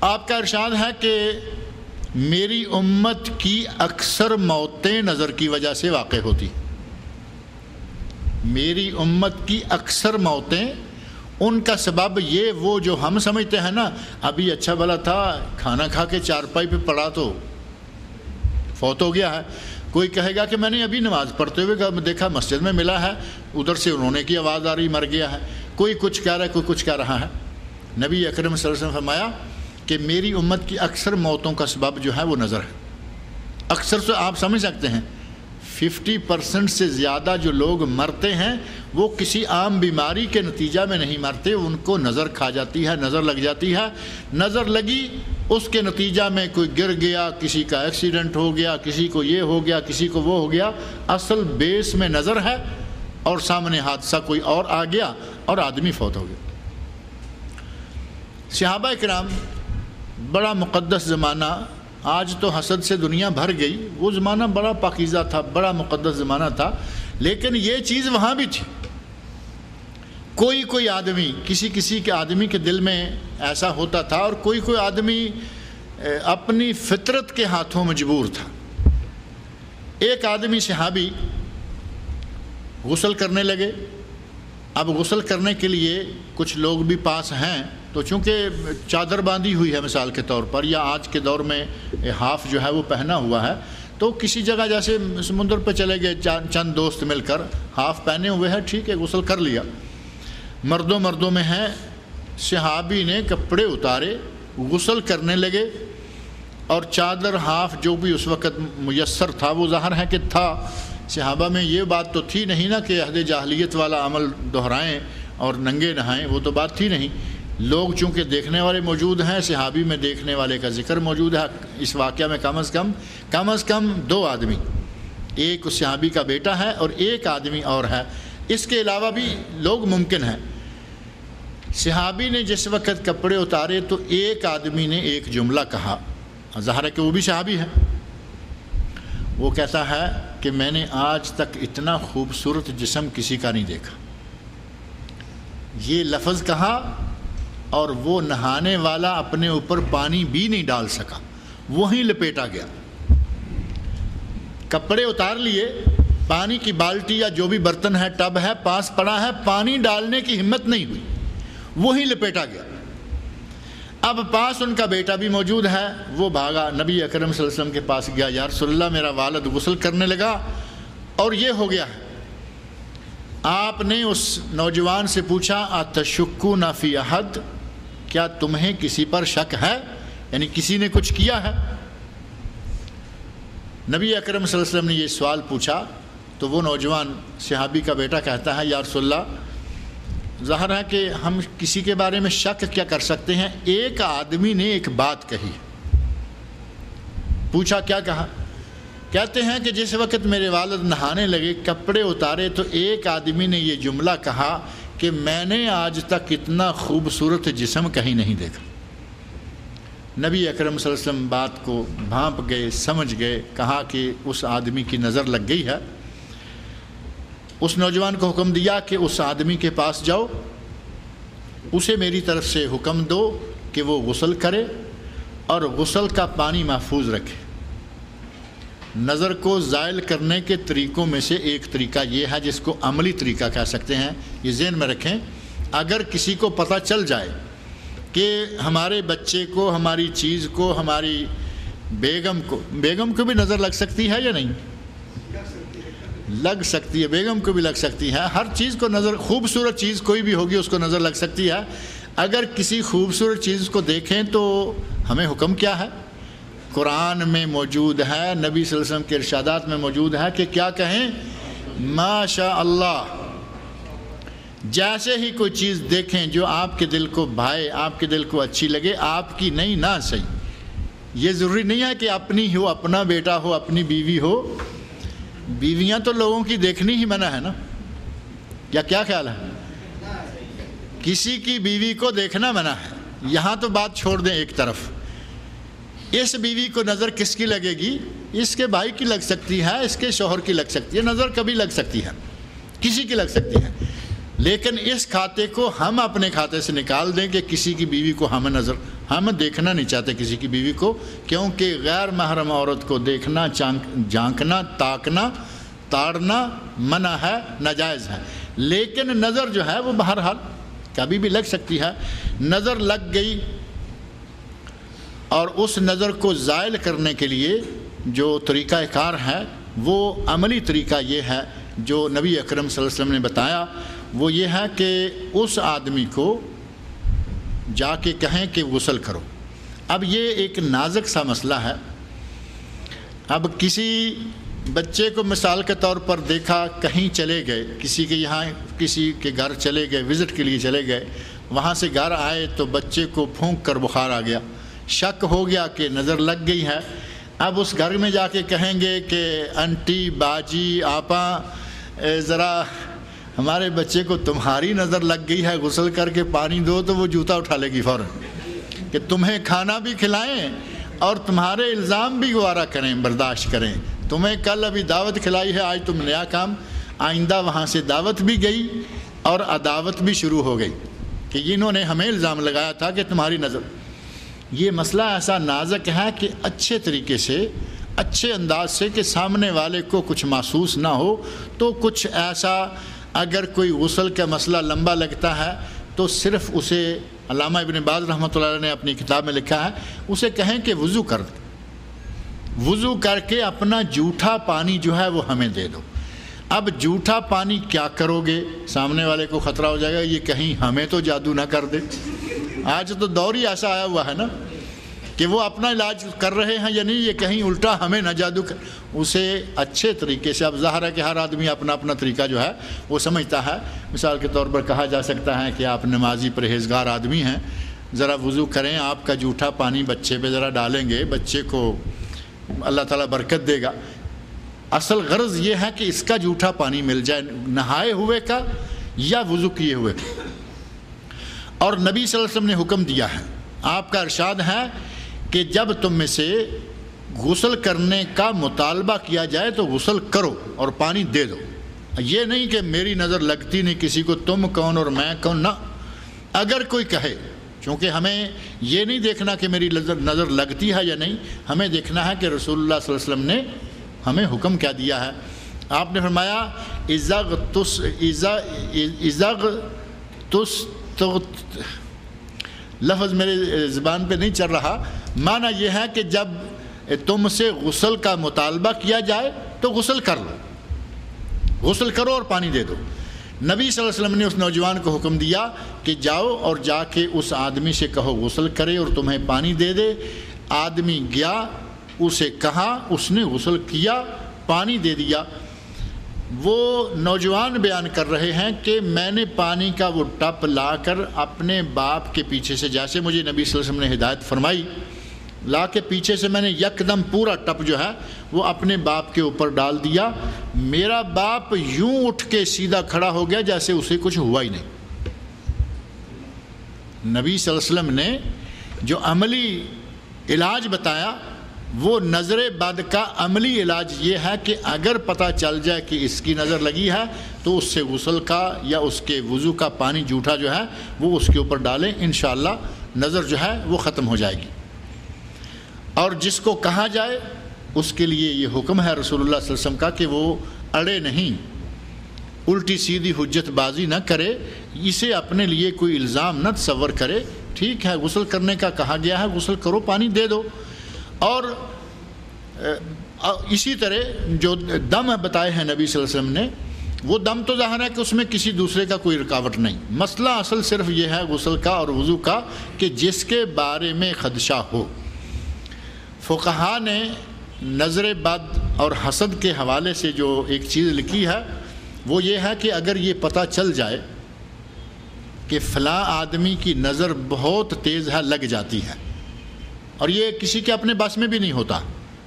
آپ کا ارشاد ہے کہ میری امت کی اکثر موتیں نظر کی وجہ سے واقع ہوتی، میری امت کی اکثر موتیں، ان کا سبب یہ وہ جو ہم سمجھتے ہیں نا، ابھی اچھا بھلا تھا، کھانا کھا کے چارپائی پہ پڑا تو فوت ہو گیا ہے۔ کوئی کہے گا کہ میں نے ابھی نماز پڑھتے ہوئے دیکھا مسجد میں ملا ہے، ادھر سے رونے کی آواز آ رہی، مر گیا ہے۔ کوئی کچھ کہہ رہا ہے، کوئی کچھ کہہ رہا ہے۔ نبی اکرم صلی اللہ علیہ وسلم فرمایا کہ میری امت کی اکثر موتوں کا سبب جو ہے وہ نظر ہے۔ اکثر سے آپ سمجھ سکتے ہیں 50% سے زیادہ جو لوگ مرتے ہیں وہ کسی عام بیماری کے نتیجہ میں نہیں مرتے، ان کو نظر کھا جاتی ہے، نظر لگ جاتی ہے۔ نظر لگی، اس کے نتیجہ میں کوئی گر گیا، کسی کا ایکسیڈنٹ ہو گیا، کسی کو یہ ہو گیا، کسی کو وہ ہو گیا، اصل بیس میں نظر ہے، اور سامنے حادثہ کوئی اور آ گیا اور آدمی فوت ہو گیا۔ صحابہ کرام، بڑا مقدس زمانہ، آج تو حسد سے دنیا بھر گئی، وہ زمانہ بڑا پاکیزہ تھا، بڑا مقدس زمانہ تھا، لیکن یہ چیز وہاں بھی تھی۔ کوئی آدمی، کسی کے آدمی کے دل میں ایسا ہوتا تھا، اور کوئی آدمی اپنی فطرت کے ہاتھوں مجبور تھا۔ ایک آدمی صحابی غسل کرنے لگے۔ اب غسل کرنے کے لیے کچھ لوگ بھی پاس ہیں، تو چونکہ چادر باندھی ہوئی ہے مثال کے طور پر، یا آج کے دور میں ہاف جو ہے وہ پہنا ہوا ہے، تو کسی جگہ جیسے سمندر پہ چلے گئے چند دوست مل کر، ہاف پہنے ہوئے ہیں، ٹھیک ہے غسل کر لیا۔ مردوں میں ہیں، صحابی نے کپڑے اتارے، غسل کرنے لگے، اور چادر ہاف جو بھی اس وقت میسر تھا، وہ ظاہر ہے کہ تھا۔ صحابہ میں یہ بات تو تھی نہیں نا کہ عہد جاہلیت والا عمل دہرائیں اور ننگے نہائیں، وہ تو بات تھی نہیں۔ لوگ چونکہ دیکھنے والے موجود ہیں، صحابی میں دیکھنے والے کا ذکر موجود ہے۔ اس واقعہ میں کم از کم 2 آدمی، ایک اس صحابی کا بیٹا ہے اور ایک آدمی اور ہے، اس کے علاوہ بھی لوگ ممکن ہیں۔ صحابی نے جس وقت کپڑے اتارے تو ایک آدمی نے ایک جملہ کہا، ظاہر ہے کہ وہ بھی صحابی ہے۔ وہ کہتا ہے کہ میں نے آج تک اتنا خوبصورت جسم کسی کا نہیں دیکھا۔ یہ لفظ کہا، اور وہ نہانے والا اپنے اوپر پانی بھی نہیں ڈال سکا، وہیں لپیٹا گیا۔ کپڑے اتار لیے، پانی کی بالٹی یا جو بھی برتن ہے، ٹب ہے، پاس پڑا ہے، پانی ڈالنے کی ہمت نہیں ہوئی، وہیں لپیٹا گیا۔ اب پاس ان کا بیٹا بھی موجود ہے، وہ بھاگا نبی اکرم صلی اللہ علیہ وسلم کے پاس گیا، یا رسول اللہ میرا والد غسل کرنے لگا اور یہ ہو گیا ہے۔ آپ نے اس نوجوان سے پوچھا، اتشکون فی احد، کیا تمہیں کسی پر شک ہے؟ یعنی کسی نے کچھ کیا ہے؟ نبی اکرم صلی اللہ علیہ وسلم نے یہ سوال پوچھا تو وہ نوجوان صحابی کا بیٹا کہتا ہے، یا رسول اللہ ظاہر ہے کہ ہم کسی کے بارے میں شک کیا کر سکتے ہیں، ایک آدمی نے ایک بات کہی۔ پوچھا کیا کہا؟ کہتے ہیں کہ جس وقت میرے والد نہانے لگے، کپڑے اتارے، تو ایک آدمی نے یہ جملہ کہا کہ میں نے آج تک اتنا خوبصورت جسم کہیں نہیں دیکھا۔ نبی اکرم صلی اللہ علیہ وسلم بات کو بھانپ گئے، سمجھ گئے، کہا کہ اس آدمی کی نظر لگ گئی ہے۔ اس نوجوان کو حکم دیا کہ اس آدمی کے پاس جاؤ، اسے میری طرف سے حکم دو کہ وہ غسل کرے اور غسل کا پانی محفوظ رکھے۔ نظر کو زائل کرنے کے طریقوں میں سے ایک طریقہ یہ ہے جس کو عملی طریقہ کہہ سکتے ہیں، یہ ذہن میں رکھیں۔ اگر کسی کو پتہ چل جائے کہ ہمارے بچے کو، ہماری چیز کو، ہماری بیگم کو بھی نظر لگ سکتی ہے یا نہیں؟ لگ سکتی ہے، بیگم کو بھی لگ سکتی ہے، ہر چیز کو نظر، خوبصورت چیز کوئی بھی ہوگی اس کو نظر لگ سکتی ہے۔ اگر کسی خوبصورت چیز کو دیکھیں تو ہمیں حکم کیا ہے؟ قرآن میں موجود ہے، نبی صلی اللہ علیہ وسلم کے ارشادات میں موجود ہے کہ کیا کہیں؟ ما شاء اللہ۔ جیسے ہی کوئی چیز دیکھیں جو آپ کے دل کو بھائے، آپ کے دل کو اچھی لگے، آپ کی نہیں نہ صحیح، یہ ضروری نہیں ہے کہ اپنی ہو، اپنا بیٹا ہو، اپنی بیوی ہو۔ بیویاں تو لوگوں کی دیکھنی ہی منع ہے نا، یا کیا خیال ہے؟ کسی کی بیوی کو دیکھنا منع ہے۔ یہاں تو بات چھوڑ دیں ایک طرف، اس بیوی کو نظر کس کی لگے گی؟ اس کے بھائی کی لگ سکتی ہے، اس کے شوہر کی لگ سکتی ہے، نظر کبھی لگ سکتی ہے، کسی کی لگ سکتی ہے۔ لیکن اس کھاتے کو ہم اپنے کھاتے سے نکال دیں کہ کسی کی بیوی کو ہم دیکھنا نہیں چاہتے کسی کی بیوی کو، کیونکہ غیر محرم عورت کو دیکھنا، جھانکنا، تاکنا، تاڑنا منع ہے، ناجائز ہے۔ لیکن نظر جو ہے وہ بہرحال کبھی بھی لگ سکتی ہے۔ نظر لگ گئی اور اس نظر کو زائل کرنے کے لیے جو طریقہ کار ہے وہ عملی طریقہ یہ ہے جو نبی اکرم صلی اللہ علیہ وسلم نے بتایا، وہ یہ ہے کہ اس آدمی کو جا کے کہیں کہ غسل کرو۔ اب یہ ایک نازک سا مسئلہ ہے۔ اب کسی بچے کو مثال کے طور پر دیکھا، کہیں چلے گئے، کسی کے یہاں کسی کے گھر چلے گئے، وزٹ کے لیے چلے گئے، وہاں سے گھر آئے تو بچے کو پھونک کر بخار آ گیا، شک ہو گیا کہ نظر لگ گئی ہے۔ اب اس گھر میں جا کے کہیں گے کہ انٹی، باجی، آپا، ذرا ہمارے بچے کو تمہاری نظر لگ گئی ہے، غسل کر کے پانی دو، تو وہ جوتا اٹھا لے گی فوراً کہ تمہیں کھانا بھی کھلائیں اور تمہارے الزام بھی گوارا کریں، برداشت کریں۔ تمہیں کل ابھی دعوت کھلائی ہے، آج تم نیا کام، آئندہ وہاں سے دعوت بھی گئی اور عداوت بھی شروع ہو گئی کہ انہوں نے ہمیں الزام لگایا تھا کہ تمہاری نظر۔ یہ مسئلہ ایسا نازک ہے کہ اچھے طریقے سے، اچھے انداز سے، کہ سامنے والے کو کچھ محسوس نہ ہو، تو کچھ ایسا، اگر کوئی غسل کا مسئلہ لمبا لگتا ہے تو صرف اسے، علامہ ابن باز رحمۃ اللہ علیہ نے اپنی کتاب میں لکھا ہے، اسے کہیں کہ وضو کر دے، وضو کر کے اپنا جھوٹا پانی جو ہے وہ ہمیں دے دو۔ اب جھوٹا پانی کیا کرو گے؟ سامنے والے کو خطرہ ہو جائے گا یہ کہیں ہمیں تو جادو نہ کر دے۔ آج تو دور ہی ایسا آیا ہوا ہے نا کہ وہ اپنا علاج کر رہے ہیں یا نہیں، یہ کہیں الٹا ہمیں نہ جادو کر۔ اسے اچھے طریقے سے، اب ظاہر ہے کہ ہر آدمی اپنا اپنا طریقہ جو ہے وہ سمجھتا ہے۔ مثال کے طور پر کہا جا سکتا ہے کہ آپ نمازی پرہیزگار آدمی ہیں، ذرا وضو کریں، آپ کا جھوٹا پانی بچے پہ ذرا ڈالیں گے، بچے کو اللہ تعالیٰ برکت دے گا۔ اصل غرض یہ ہے کہ اس کا جھوٹا پانی مل جائے، نہائے ہوئے کا یا وضو کیے ہوئے کا۔ اور نبی صلی اللہ علیہ وسلم نے حکم دیا ہے، آپ کا ارشاد ہے کہ جب تم میں سے غسل کرنے کا مطالبہ کیا جائے تو غسل کرو اور پانی دے دو۔ یہ نہیں کہ میری نظر لگتی نہیں کسی کو، تم کون اور میں کون، نہ۔ اگر کوئی کہے، چونکہ ہمیں یہ نہیں دیکھنا کہ میری نظر لگتی ہے یا نہیں، ہمیں دیکھنا ہے کہ رسول اللہ صلی اللہ علیہ وسلم نے ہمیں حکم کیا دیا ہے۔ آپ نے فرمایا لفظ میرے زبان پہ نہیں چل رہا، معنی یہ ہے کہ جب تم سے غسل کا مطالبہ کیا جائے تو غسل کر لو، غسل کرو اور پانی دے دو۔ نبی صلی اللہ علیہ وسلم نے اس نوجوان کو حکم دیا کہ جاؤ اور جا کے اس آدمی سے کہو غسل کرے اور تمہیں پانی دے دے۔ آدمی گیا، اسے کہا، اس نے غسل کیا، پانی دے دیا۔ وہ نوجوان بیان کر رہے ہیں کہ میں نے پانی کا وہ ٹپ لا کر اپنے باپ کے پیچھے سے، جیسے مجھے نبی صلی اللہ علیہ وسلم نے ہدایت فرمائی، لا کے پیچھے سے میں نے یکدم پورا ٹپ جو ہے وہ اپنے باپ کے اوپر ڈال دیا۔ میرا باپ یوں اٹھ کے سیدھا کھڑا ہو گیا جیسے اسے کچھ ہوا ہی نہیں۔ نبی صلی اللہ علیہ وسلم نے جو عملی علاج بتایا، وہ نظر بد کا عملی علاج یہ ہے کہ اگر پتہ چل جائے کہ اس کی نظر لگی ہے تو اس سے غسل کا یا اس کے وضو کا پانی جھوٹا جو ہے وہ اس کے اوپر ڈالیں، انشاءاللہ نظر جو ہے وہ ختم ہو جائے گی۔ اور جس کو کہا جائے اس کے لیے یہ حکم ہے رسول اللہ صلی اللہ علیہ وسلم کا کہ وہ اڑے نہیں، الٹی سیدھی حجت بازی نہ کرے، اسے اپنے لیے کوئی الزام نہ تصور کرے۔ ٹھیک ہے، غسل کرنے کا کہا گیا ہے، غسل کرو، پانی دے دو۔ اور اسی طرح جو دم بتائے ہیں نبی صلی اللہ علیہ وسلم نے، وہ دم تو ظاہر ہے کہ اس میں کسی دوسرے کا کوئی رکاوٹ نہیں۔ مسئلہ اصل صرف یہ ہے غسل کا اور وضو کا کہ جس کے بارے میں خدشہ ہو۔ فقہا نے نظر بد اور حسد کے حوالے سے جو ایک چیز لکھی ہے وہ یہ ہے کہ اگر یہ پتہ چل جائے کہ فلاں آدمی کی نظر بہت تیز ہے، لگ جاتی ہے، اور یہ کسی کے اپنے بس میں بھی نہیں ہوتا،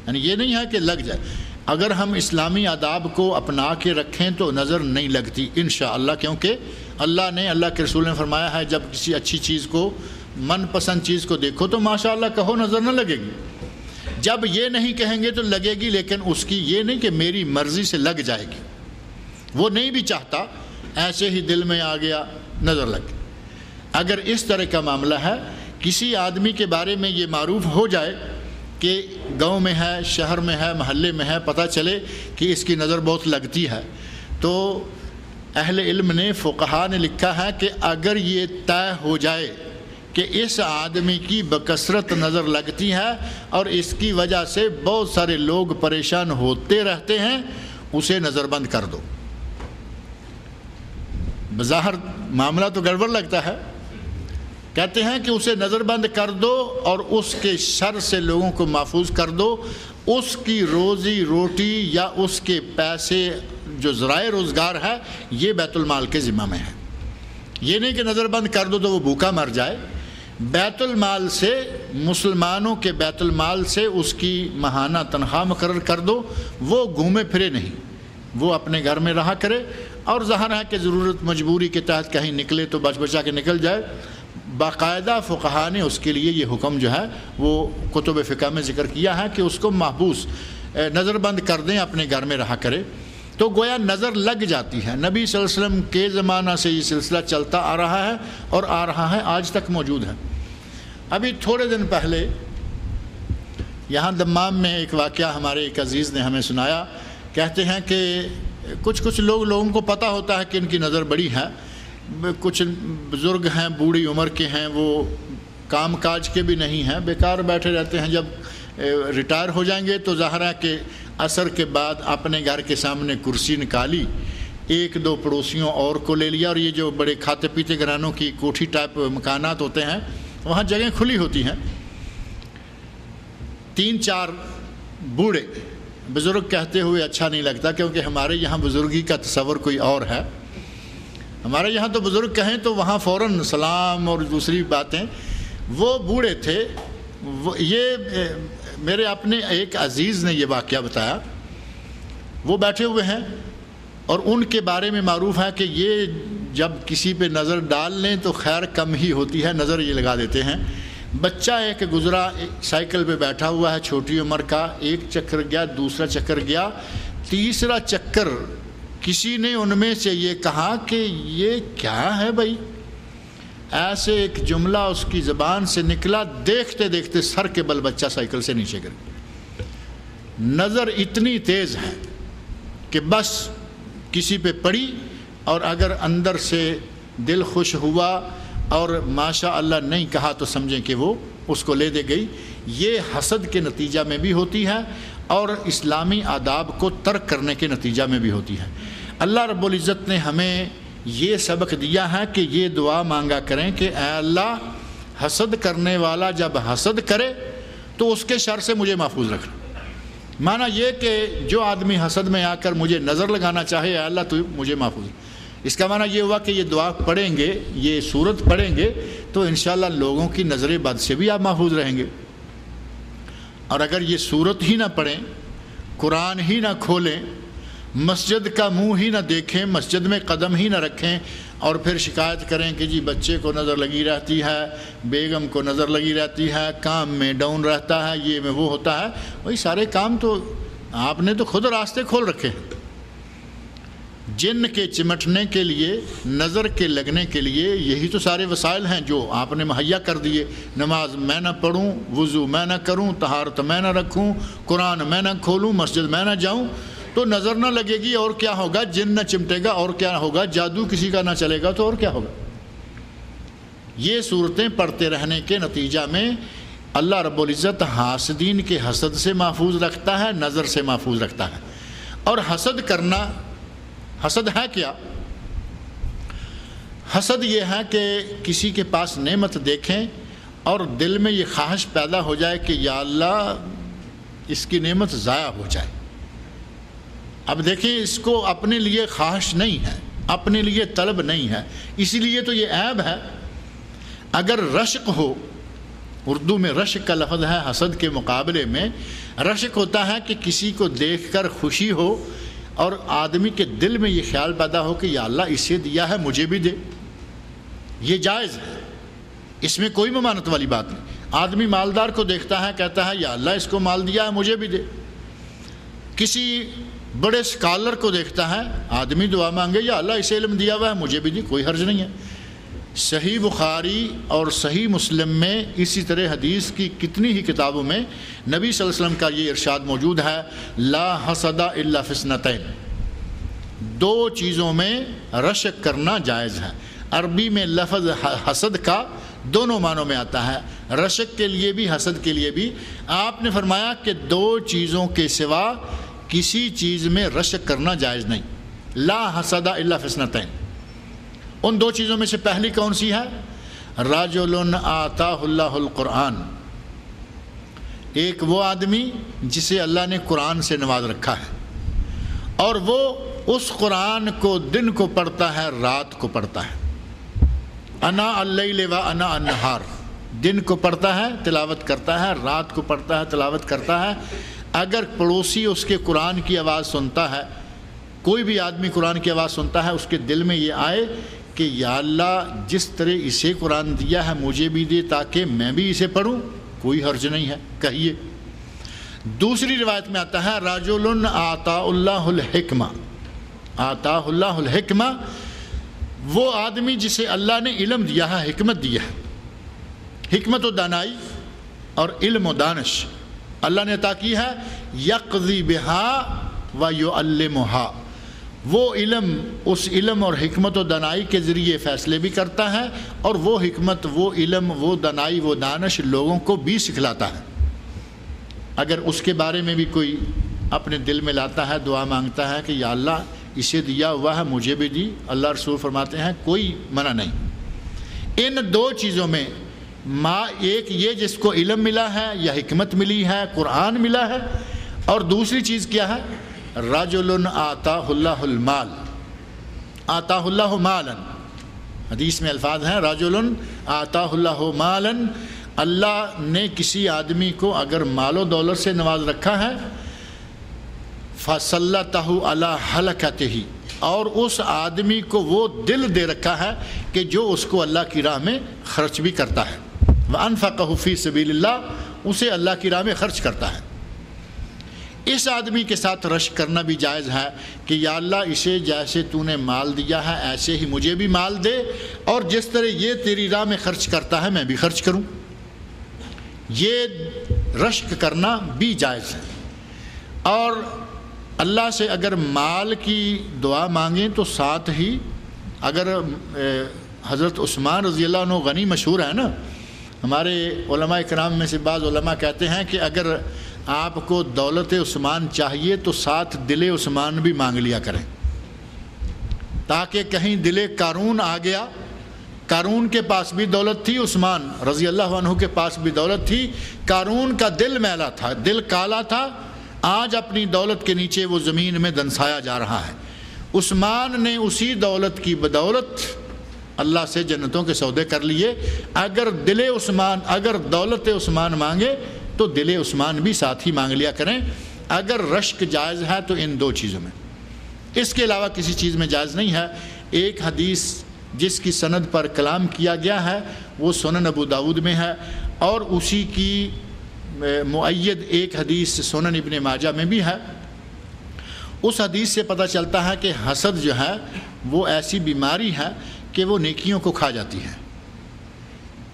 یعنی یہ نہیں ہے کہ لگ جائے، اگر ہم اسلامی آداب کو اپنا کے رکھیں تو نظر نہیں لگتی انشاءاللہ، کیونکہ اللہ کے رسول نے فرمایا ہے جب کسی اچھی چیز کو، من پسند چیز کو دیکھو تو ماشاءاللہ کہو، نظر نہ لگے گی۔ جب یہ نہیں کہیں گے تو لگے گی، لیکن اس کی یہ نہیں کہ میری مرضی سے لگ جائے گی، وہ نہیں بھی چاہتا، ایسے ہی دل میں آ گیا، نظر لگ گئی۔ اگر اس طرح کا معاملہ ہے، کسی آدمی کے بارے میں یہ معروف ہو جائے کہ گاؤں میں ہے، شہر میں ہے، محلے میں ہے، پتہ چلے کہ اس کی نظر بہت لگتی ہے، تو اہل علم نے، فقہا نے لکھا ہے کہ اگر یہ طے ہو جائے کہ اس آدمی کی بکثرت نظر لگتی ہے اور اس کی وجہ سے بہت سارے لوگ پریشان ہوتے رہتے ہیں، اسے نظر بند کر دو۔ بظاہر معاملہ تو گڑبڑ لگتا ہے، کہتے ہیں کہ اسے نظر بند کر دو اور اس کے شر سے لوگوں کو محفوظ کر دو، اس کی روزی روٹی یا اس کے پیسے جو ذرائع روزگار ہے یہ بیت المال کے ذمہ میں ہے۔ یہ نہیں کہ نظر بند کر دو تو وہ بھوکا مر جائے، بیت المال سے، مسلمانوں کے بیت المال سے اس کی ماہانہ تنخواہ مقرر کر دو، وہ گھومے پھرے نہیں، وہ اپنے گھر میں رہا کرے، اور ظاہر ہے کہ ضرورت مجبوری کے تحت کہیں نکلے تو بچ بچا کے نکل جائے۔ باقاعدہ فقہا نے اس کے لیے یہ حکم جو ہے وہ کتب فقہ میں ذکر کیا ہے کہ اس کو محبوس نظر بند کر دیں، اپنے گھر میں رہا کرے، تو گویا نظر لگ جاتی ہے۔ نبی صلی اللہ علیہ وسلم کے زمانہ سے یہ سلسلہ چلتا آ رہا ہے اور آ رہا ہے، آج تک موجود ہے۔ ابھی تھوڑے دن پہلے یہاں دمام میں ایک واقعہ ہمارے ایک عزیز نے ہمیں سنایا، کہتے ہیں کہ کچھ لوگوں کو پتہ ہوتا ہے کہ ان کی نظر بڑی ہے، کچھ بزرگ ہیں، بوڑھی عمر کے ہیں، وہ کام کاج کے بھی نہیں ہیں، بیکار بیٹھے رہتے ہیں، جب ریٹائر ہو جائیں گے تو ظاہر ہے کہ عصر کے بعد اپنے گھر کے سامنے کرسی نکالی، ایک دو پڑوسیوں اور کو لے لیا، اور یہ جو بڑے کھاتے پیتے گھرانوں کی کوٹھی ٹائپ مکانات ہوتے ہیں وہاں جگہیں کھلی ہوتی ہیں، 3-4 بوڑھے بزرگ کہتے ہوئے اچھا نہیں لگتا، کیونکہ ہمارے یہاں بزرگی کا تصور کوئی اور ہے، ہمارے یہاں تو بزرگ کہیں تو وہاں فوراً سلام اور دوسری باتیں، وہ بوڑھے تھے۔ یہ میرے اپنے ایک عزیز نے یہ واقعہ بتایا، وہ بیٹھے ہوئے ہیں اور ان کے بارے میں معروف ہے کہ یہ جب کسی پہ نظر ڈال لیں تو خیر کم ہی ہوتی ہے، نظر یہ لگا دیتے ہیں۔ بچہ ایک گزرا، سائیکل پہ بیٹھا ہوا ہے، چھوٹی عمر کا، ایک چکر گیا، دوسرا چکر گیا، تیسرا چکر کسی نے ان میں سے یہ کہا کہ یہ کیا ہے بھائی، ایسے ایک جملہ اس کی زبان سے نکلا، دیکھتے دیکھتے سر کے بل بچہ سائیکل سے نیچے گر گیا۔ نظر اتنی تیز ہے کہ بس کسی پہ پڑی، اور اگر اندر سے دل خوش ہوا اور ماشاء اللہ نہیں کہا تو سمجھیں کہ وہ اس کو لے دے گئی۔ یہ حسد کے نتیجہ میں بھی ہوتی ہے اور اسلامی آداب کو ترک کرنے کے نتیجہ میں بھی ہوتی ہے۔ اللہ رب العزت نے ہمیں یہ سبق دیا ہے کہ یہ دعا مانگا کریں کہ اے اللہ، حسد کرنے والا جب حسد کرے تو اس کے شر سے مجھے محفوظ رکھنا۔ معنی یہ کہ جو آدمی حسد میں آ کر مجھے نظر لگانا چاہے، اے اللہ تو مجھے محفوظ، اس کا معنی یہ ہوا کہ یہ دعا پڑھیں گے، یہ سورت پڑھیں گے تو انشاءاللہ لوگوں کی نظر بد سے بھی آپ محفوظ رہیں گے۔ اور اگر یہ سورت ہی نہ پڑھیں، قرآن ہی نہ کھولیں، مسجد کا منہ ہی نہ دیکھیں، مسجد میں قدم ہی نہ رکھیں، اور پھر شکایت کریں کہ جی بچے کو نظر لگی رہتی ہے، بیگم کو نظر لگی رہتی ہے، کام میں ڈاؤن رہتا ہے، یہ میں وہ ہوتا ہے، وہی سارے کام تو آپ نے تو خود راستے کھول رکھے ہیں۔ جن کے چمٹنے کے لیے، نظر کے لگنے کے لیے یہی تو سارے وسائل ہیں جو آپ نے مہیا کر دیے۔ نماز میں نہ پڑھوں، وضو میں نہ کروں، طہارت میں نہ رکھوں، قرآن میں نہ کھولوں، مسجد میں نہ جاؤں، تو نظر نہ لگے گی اور کیا ہوگا، جن نہ چمٹے گا اور کیا ہوگا، جادو کسی کا نہ چلے گا تو اور کیا ہوگا۔ یہ صورتیں پڑھتے رہنے کے نتیجہ میں اللہ رب العزت حاسدین کے حسد سے محفوظ رکھتا ہے، نظر سے محفوظ رکھتا ہے۔ اور حسد کرنا، حسد ہے کیا؟ حسد یہ ہے کہ کسی کے پاس نعمت دیکھیں اور دل میں یہ خواہش پیدا ہو جائے کہ یا اللہ اس کی نعمت ضائع ہو جائے۔ اب دیکھیں، اس کو اپنے لیے خواہش نہیں ہے، اپنے لیے طلب نہیں ہے، اسی لیے تو یہ عیب ہے۔ اگر رشق ہو، اردو میں رشق کا لفظ ہے حسد کے مقابلے میں، رشق ہوتا ہے کہ کسی کو دیکھ کر خوشی ہو اور آدمی کے دل میں یہ خیال پیدا ہو کہ یا اللہ اسے دیا ہے مجھے بھی دے، یہ جائز ہے، اس میں کوئی ممانعت والی بات نہیں۔ آدمی مالدار کو دیکھتا ہے، کہتا ہے یا اللہ اس کو مال دیا ہے مجھے بھی دے۔ کسی بڑے اسکالر کو دیکھتا ہے، آدمی دعا مانگے یا اللہ اسے علم دیا ہوا ہے مجھے بھی دے، کوئی حرج نہیں ہے۔ صحیح بخاری اور صحیح مسلم میں اسی طرح حدیث کی کتنی ہی کتابوں میں نبی صلی اللہ علیہ وسلم کا یہ ارشاد موجود ہے، لا حسد الا فی اثنتین، دو چیزوں میں رشک کرنا جائز ہے۔ عربی میں لفظ حسد کا دونوں معنوں میں آتا ہے، رشک کے لیے بھی حسد کے لیے بھی۔ آپ نے فرمایا کہ دو چیزوں کے سوا کسی چیز میں رشک کرنا جائز نہیں، لا حسد الا فی اثنتین۔ ان دو چیزوں میں سے پہلی کون سی ہے؟ رجل آتاہ اللہ القرآن، ایک وہ آدمی جسے اللہ نے قرآن سے نواز رکھا ہے اور وہ اس قرآن کو دن کو پڑھتا ہے، رات کو پڑھتا ہے، انا اللیل و انا النہار، دن کو پڑھتا ہے تلاوت کرتا ہے، رات کو پڑھتا ہے تلاوت کرتا ہے۔ اگر پڑوسی اس کے قرآن کی آواز سنتا ہے، کوئی بھی آدمی قرآن کی آواز سنتا ہے، اس کے دل میں یہ آئے کہ یا اللہ جس طرح اسے قرآن دیا ہے مجھے بھی دے تاکہ میں بھی اسے پڑھوں، کوئی حرج نہیں ہے، کہیے۔ دوسری روایت میں آتا ہے رجل آتاہ اللہ الحکمہ، آتاہ اللہ الحکمہ، وہ آدمی جسے اللہ نے علم دیا ہے، حکمت دیا ہے، حکمت و دانائی اور علم و دانش اللہ نے عطا کی ہے، یقضی بہا و یعلمہا، وہ علم، اس علم اور حکمت و دانائی کے ذریعے فیصلے بھی کرتا ہے اور وہ حکمت، وہ علم، وہ دانائی، وہ دانش لوگوں کو بھی سکھلاتا ہے۔ اگر اس کے بارے میں بھی کوئی اپنے دل میں لاتا ہے، دعا مانگتا ہے کہ یا اللہ اسے دیا ہوا ہے مجھے بھی دی، اللہ رسول فرماتے ہیں کوئی منع نہیں۔ ان دو چیزوں میں ایک یہ جس کو علم ملا ہے یا حکمت ملی ہے، قرآن ملا ہے، اور دوسری چیز کیا ہے؟ رجل آتاہ اللہ المال، آتاہ اللہ مالا، حدیث میں الفاظ ہیں رجل آتاہ اللہ مالا، اللہ نے کسی آدمی کو اگر مال و دولت سے نواز رکھا ہے، فَسَلَّتَهُ عَلَى حَلَكَتِهِ، اور اس آدمی کو وہ دل دے رکھا ہے کہ جو اس کو اللہ کی راہ میں خرچ بھی کرتا ہے، وَأَنفَقَهُ فِي سَبِيلِ اللَّهِ، اسے اللہ کی راہ میں خرچ کرتا ہے۔ اس آدمی کے ساتھ رشک کرنا بھی جائز ہے کہ یا اللہ اسے جیسے تو نے مال دیا ہے ایسے ہی مجھے بھی مال دے، اور جس طرح یہ تیری راہ میں خرچ کرتا ہے میں بھی خرچ کروں، یہ رشک کرنا بھی جائز ہے۔ اور اللہ سے اگر مال کی دعا مانگیں تو ساتھ ہی، اگر حضرت عثمان رضی اللہ عنہ غنی مشہور ہے نا، ہمارے علماء کرام میں سے بعض علماء کہتے ہیں کہ اگر آپ کو دولت عثمان چاہیے تو ساتھ دل عثمان بھی مانگ لیا کریں، تاکہ کہیں دل قارون آ گیا، قارون کے پاس بھی دولت تھی، عثمان رضی اللہ عنہ کے پاس بھی دولت تھی، قارون کا دل میلا تھا، دل کالا تھا، آج اپنی دولت کے نیچے وہ زمین میں دنسایا جا رہا ہے۔ عثمان نے اسی دولت کی بدولت اللہ سے جنتوں کے سودے کر لیے۔ اگر دل عثمان، اگر دولت عثمان مانگے تو دل عثمان بھی ساتھ ہی مانگ لیا کریں۔ اگر رشک جائز ہے تو ان دو چیزوں میں، اس کے علاوہ کسی چیز میں جائز نہیں ہے۔ ایک حدیث جس کی سند پر کلام کیا گیا ہے وہ سنن ابو داود میں ہے، اور اسی کی مؤید ایک حدیث سنن ابن ماجہ میں بھی ہے۔ اس حدیث سے پتہ چلتا ہے کہ حسد جو ہے وہ ایسی بیماری ہے کہ وہ نیکیوں کو کھا جاتی ہے۔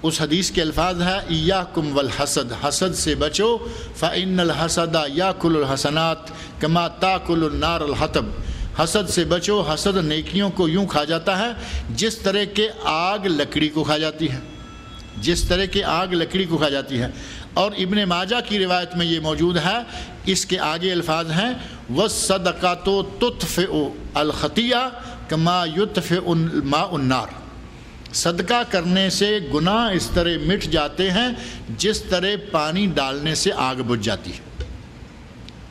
اس حدیث کے الفاظ ہے ایاکم والحسد، حسد سے بچو فإن الحسد یاکل الحسنات کما تاکل النار الحطب، حسد سے بچو، حسد نیکیوں کو یوں کھا جاتا ہے جس طرح کہ آگ لکڑی کو کھا جاتی ہے، جس طرح کہ آگ لکڑی کو کھا جاتی ہے۔ اور ابن ماجہ کی روایت میں یہ موجود ہے، اس کے آگے الفاظ ہیں وَالصَّدَقَةُ تُطْفِئُ الْخَطِيئَةَ كَمَا يُطْفِئُ الْمَاءُ النَّارَ، صدقہ کرنے سے گناہ اس طرح مٹ جاتے ہیں جس طرح پانی ڈالنے سے آگ بجھ جاتی ہے۔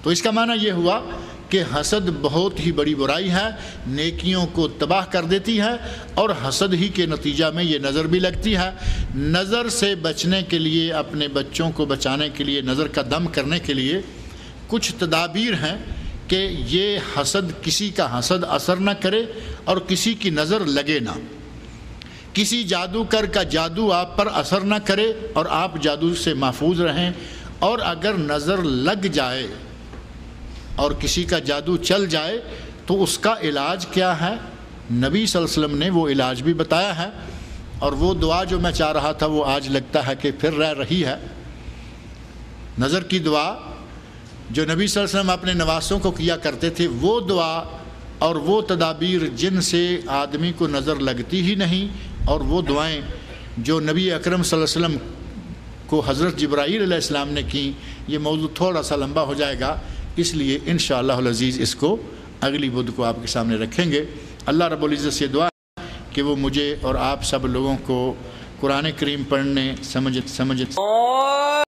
تو اس کا معنی یہ ہوا کہ حسد بہت ہی بڑی برائی ہے، نیکیوں کو تباہ کر دیتی ہے، اور حسد ہی کے نتیجہ میں یہ نظر بھی لگتی ہے۔ نظر سے بچنے کے لیے، اپنے بچوں کو بچانے کے لیے، نظر کا دم کرنے کے لیے کچھ تدابیر ہیں کہ یہ حسد، کسی کا حسد اثر نہ کرے اور کسی کی نظر لگے نہ، کسی جادوگر کا جادو آپ پر اثر نہ کرے اور آپ جادو سے محفوظ رہیں، اور اگر نظر لگ جائے اور کسی کا جادو چل جائے تو اس کا علاج کیا ہے؟ نبی صلی اللہ علیہ وسلم نے وہ علاج بھی بتایا ہے، اور وہ دعا جو میں چاہ رہا تھا وہ آج لگتا ہے کہ پھر رہ رہی ہے۔ نظر کی دعا جو نبی صلی اللہ علیہ وسلم اپنے نواسوں کو کیا کرتے تھے، وہ دعا اور وہ تدابیر جن سے آدمی کو نظر لگتی ہی نہیں، اور وہ دعائیں جو نبی اکرم صلی اللہ علیہ وسلم کو حضرت جبرائیل علیہ السلام نے کی، یہ موضوع تھوڑا سا لمبا ہو جائے گا، اس لیے انشاءاللہ العزیز اس کو اگلی بدھ کو آپ کے سامنے رکھیں گے۔ اللہ رب العزت سے دعا ہے کہ وہ مجھے اور آپ سب لوگوں کو قرآن کریم پڑھنے، سمجھ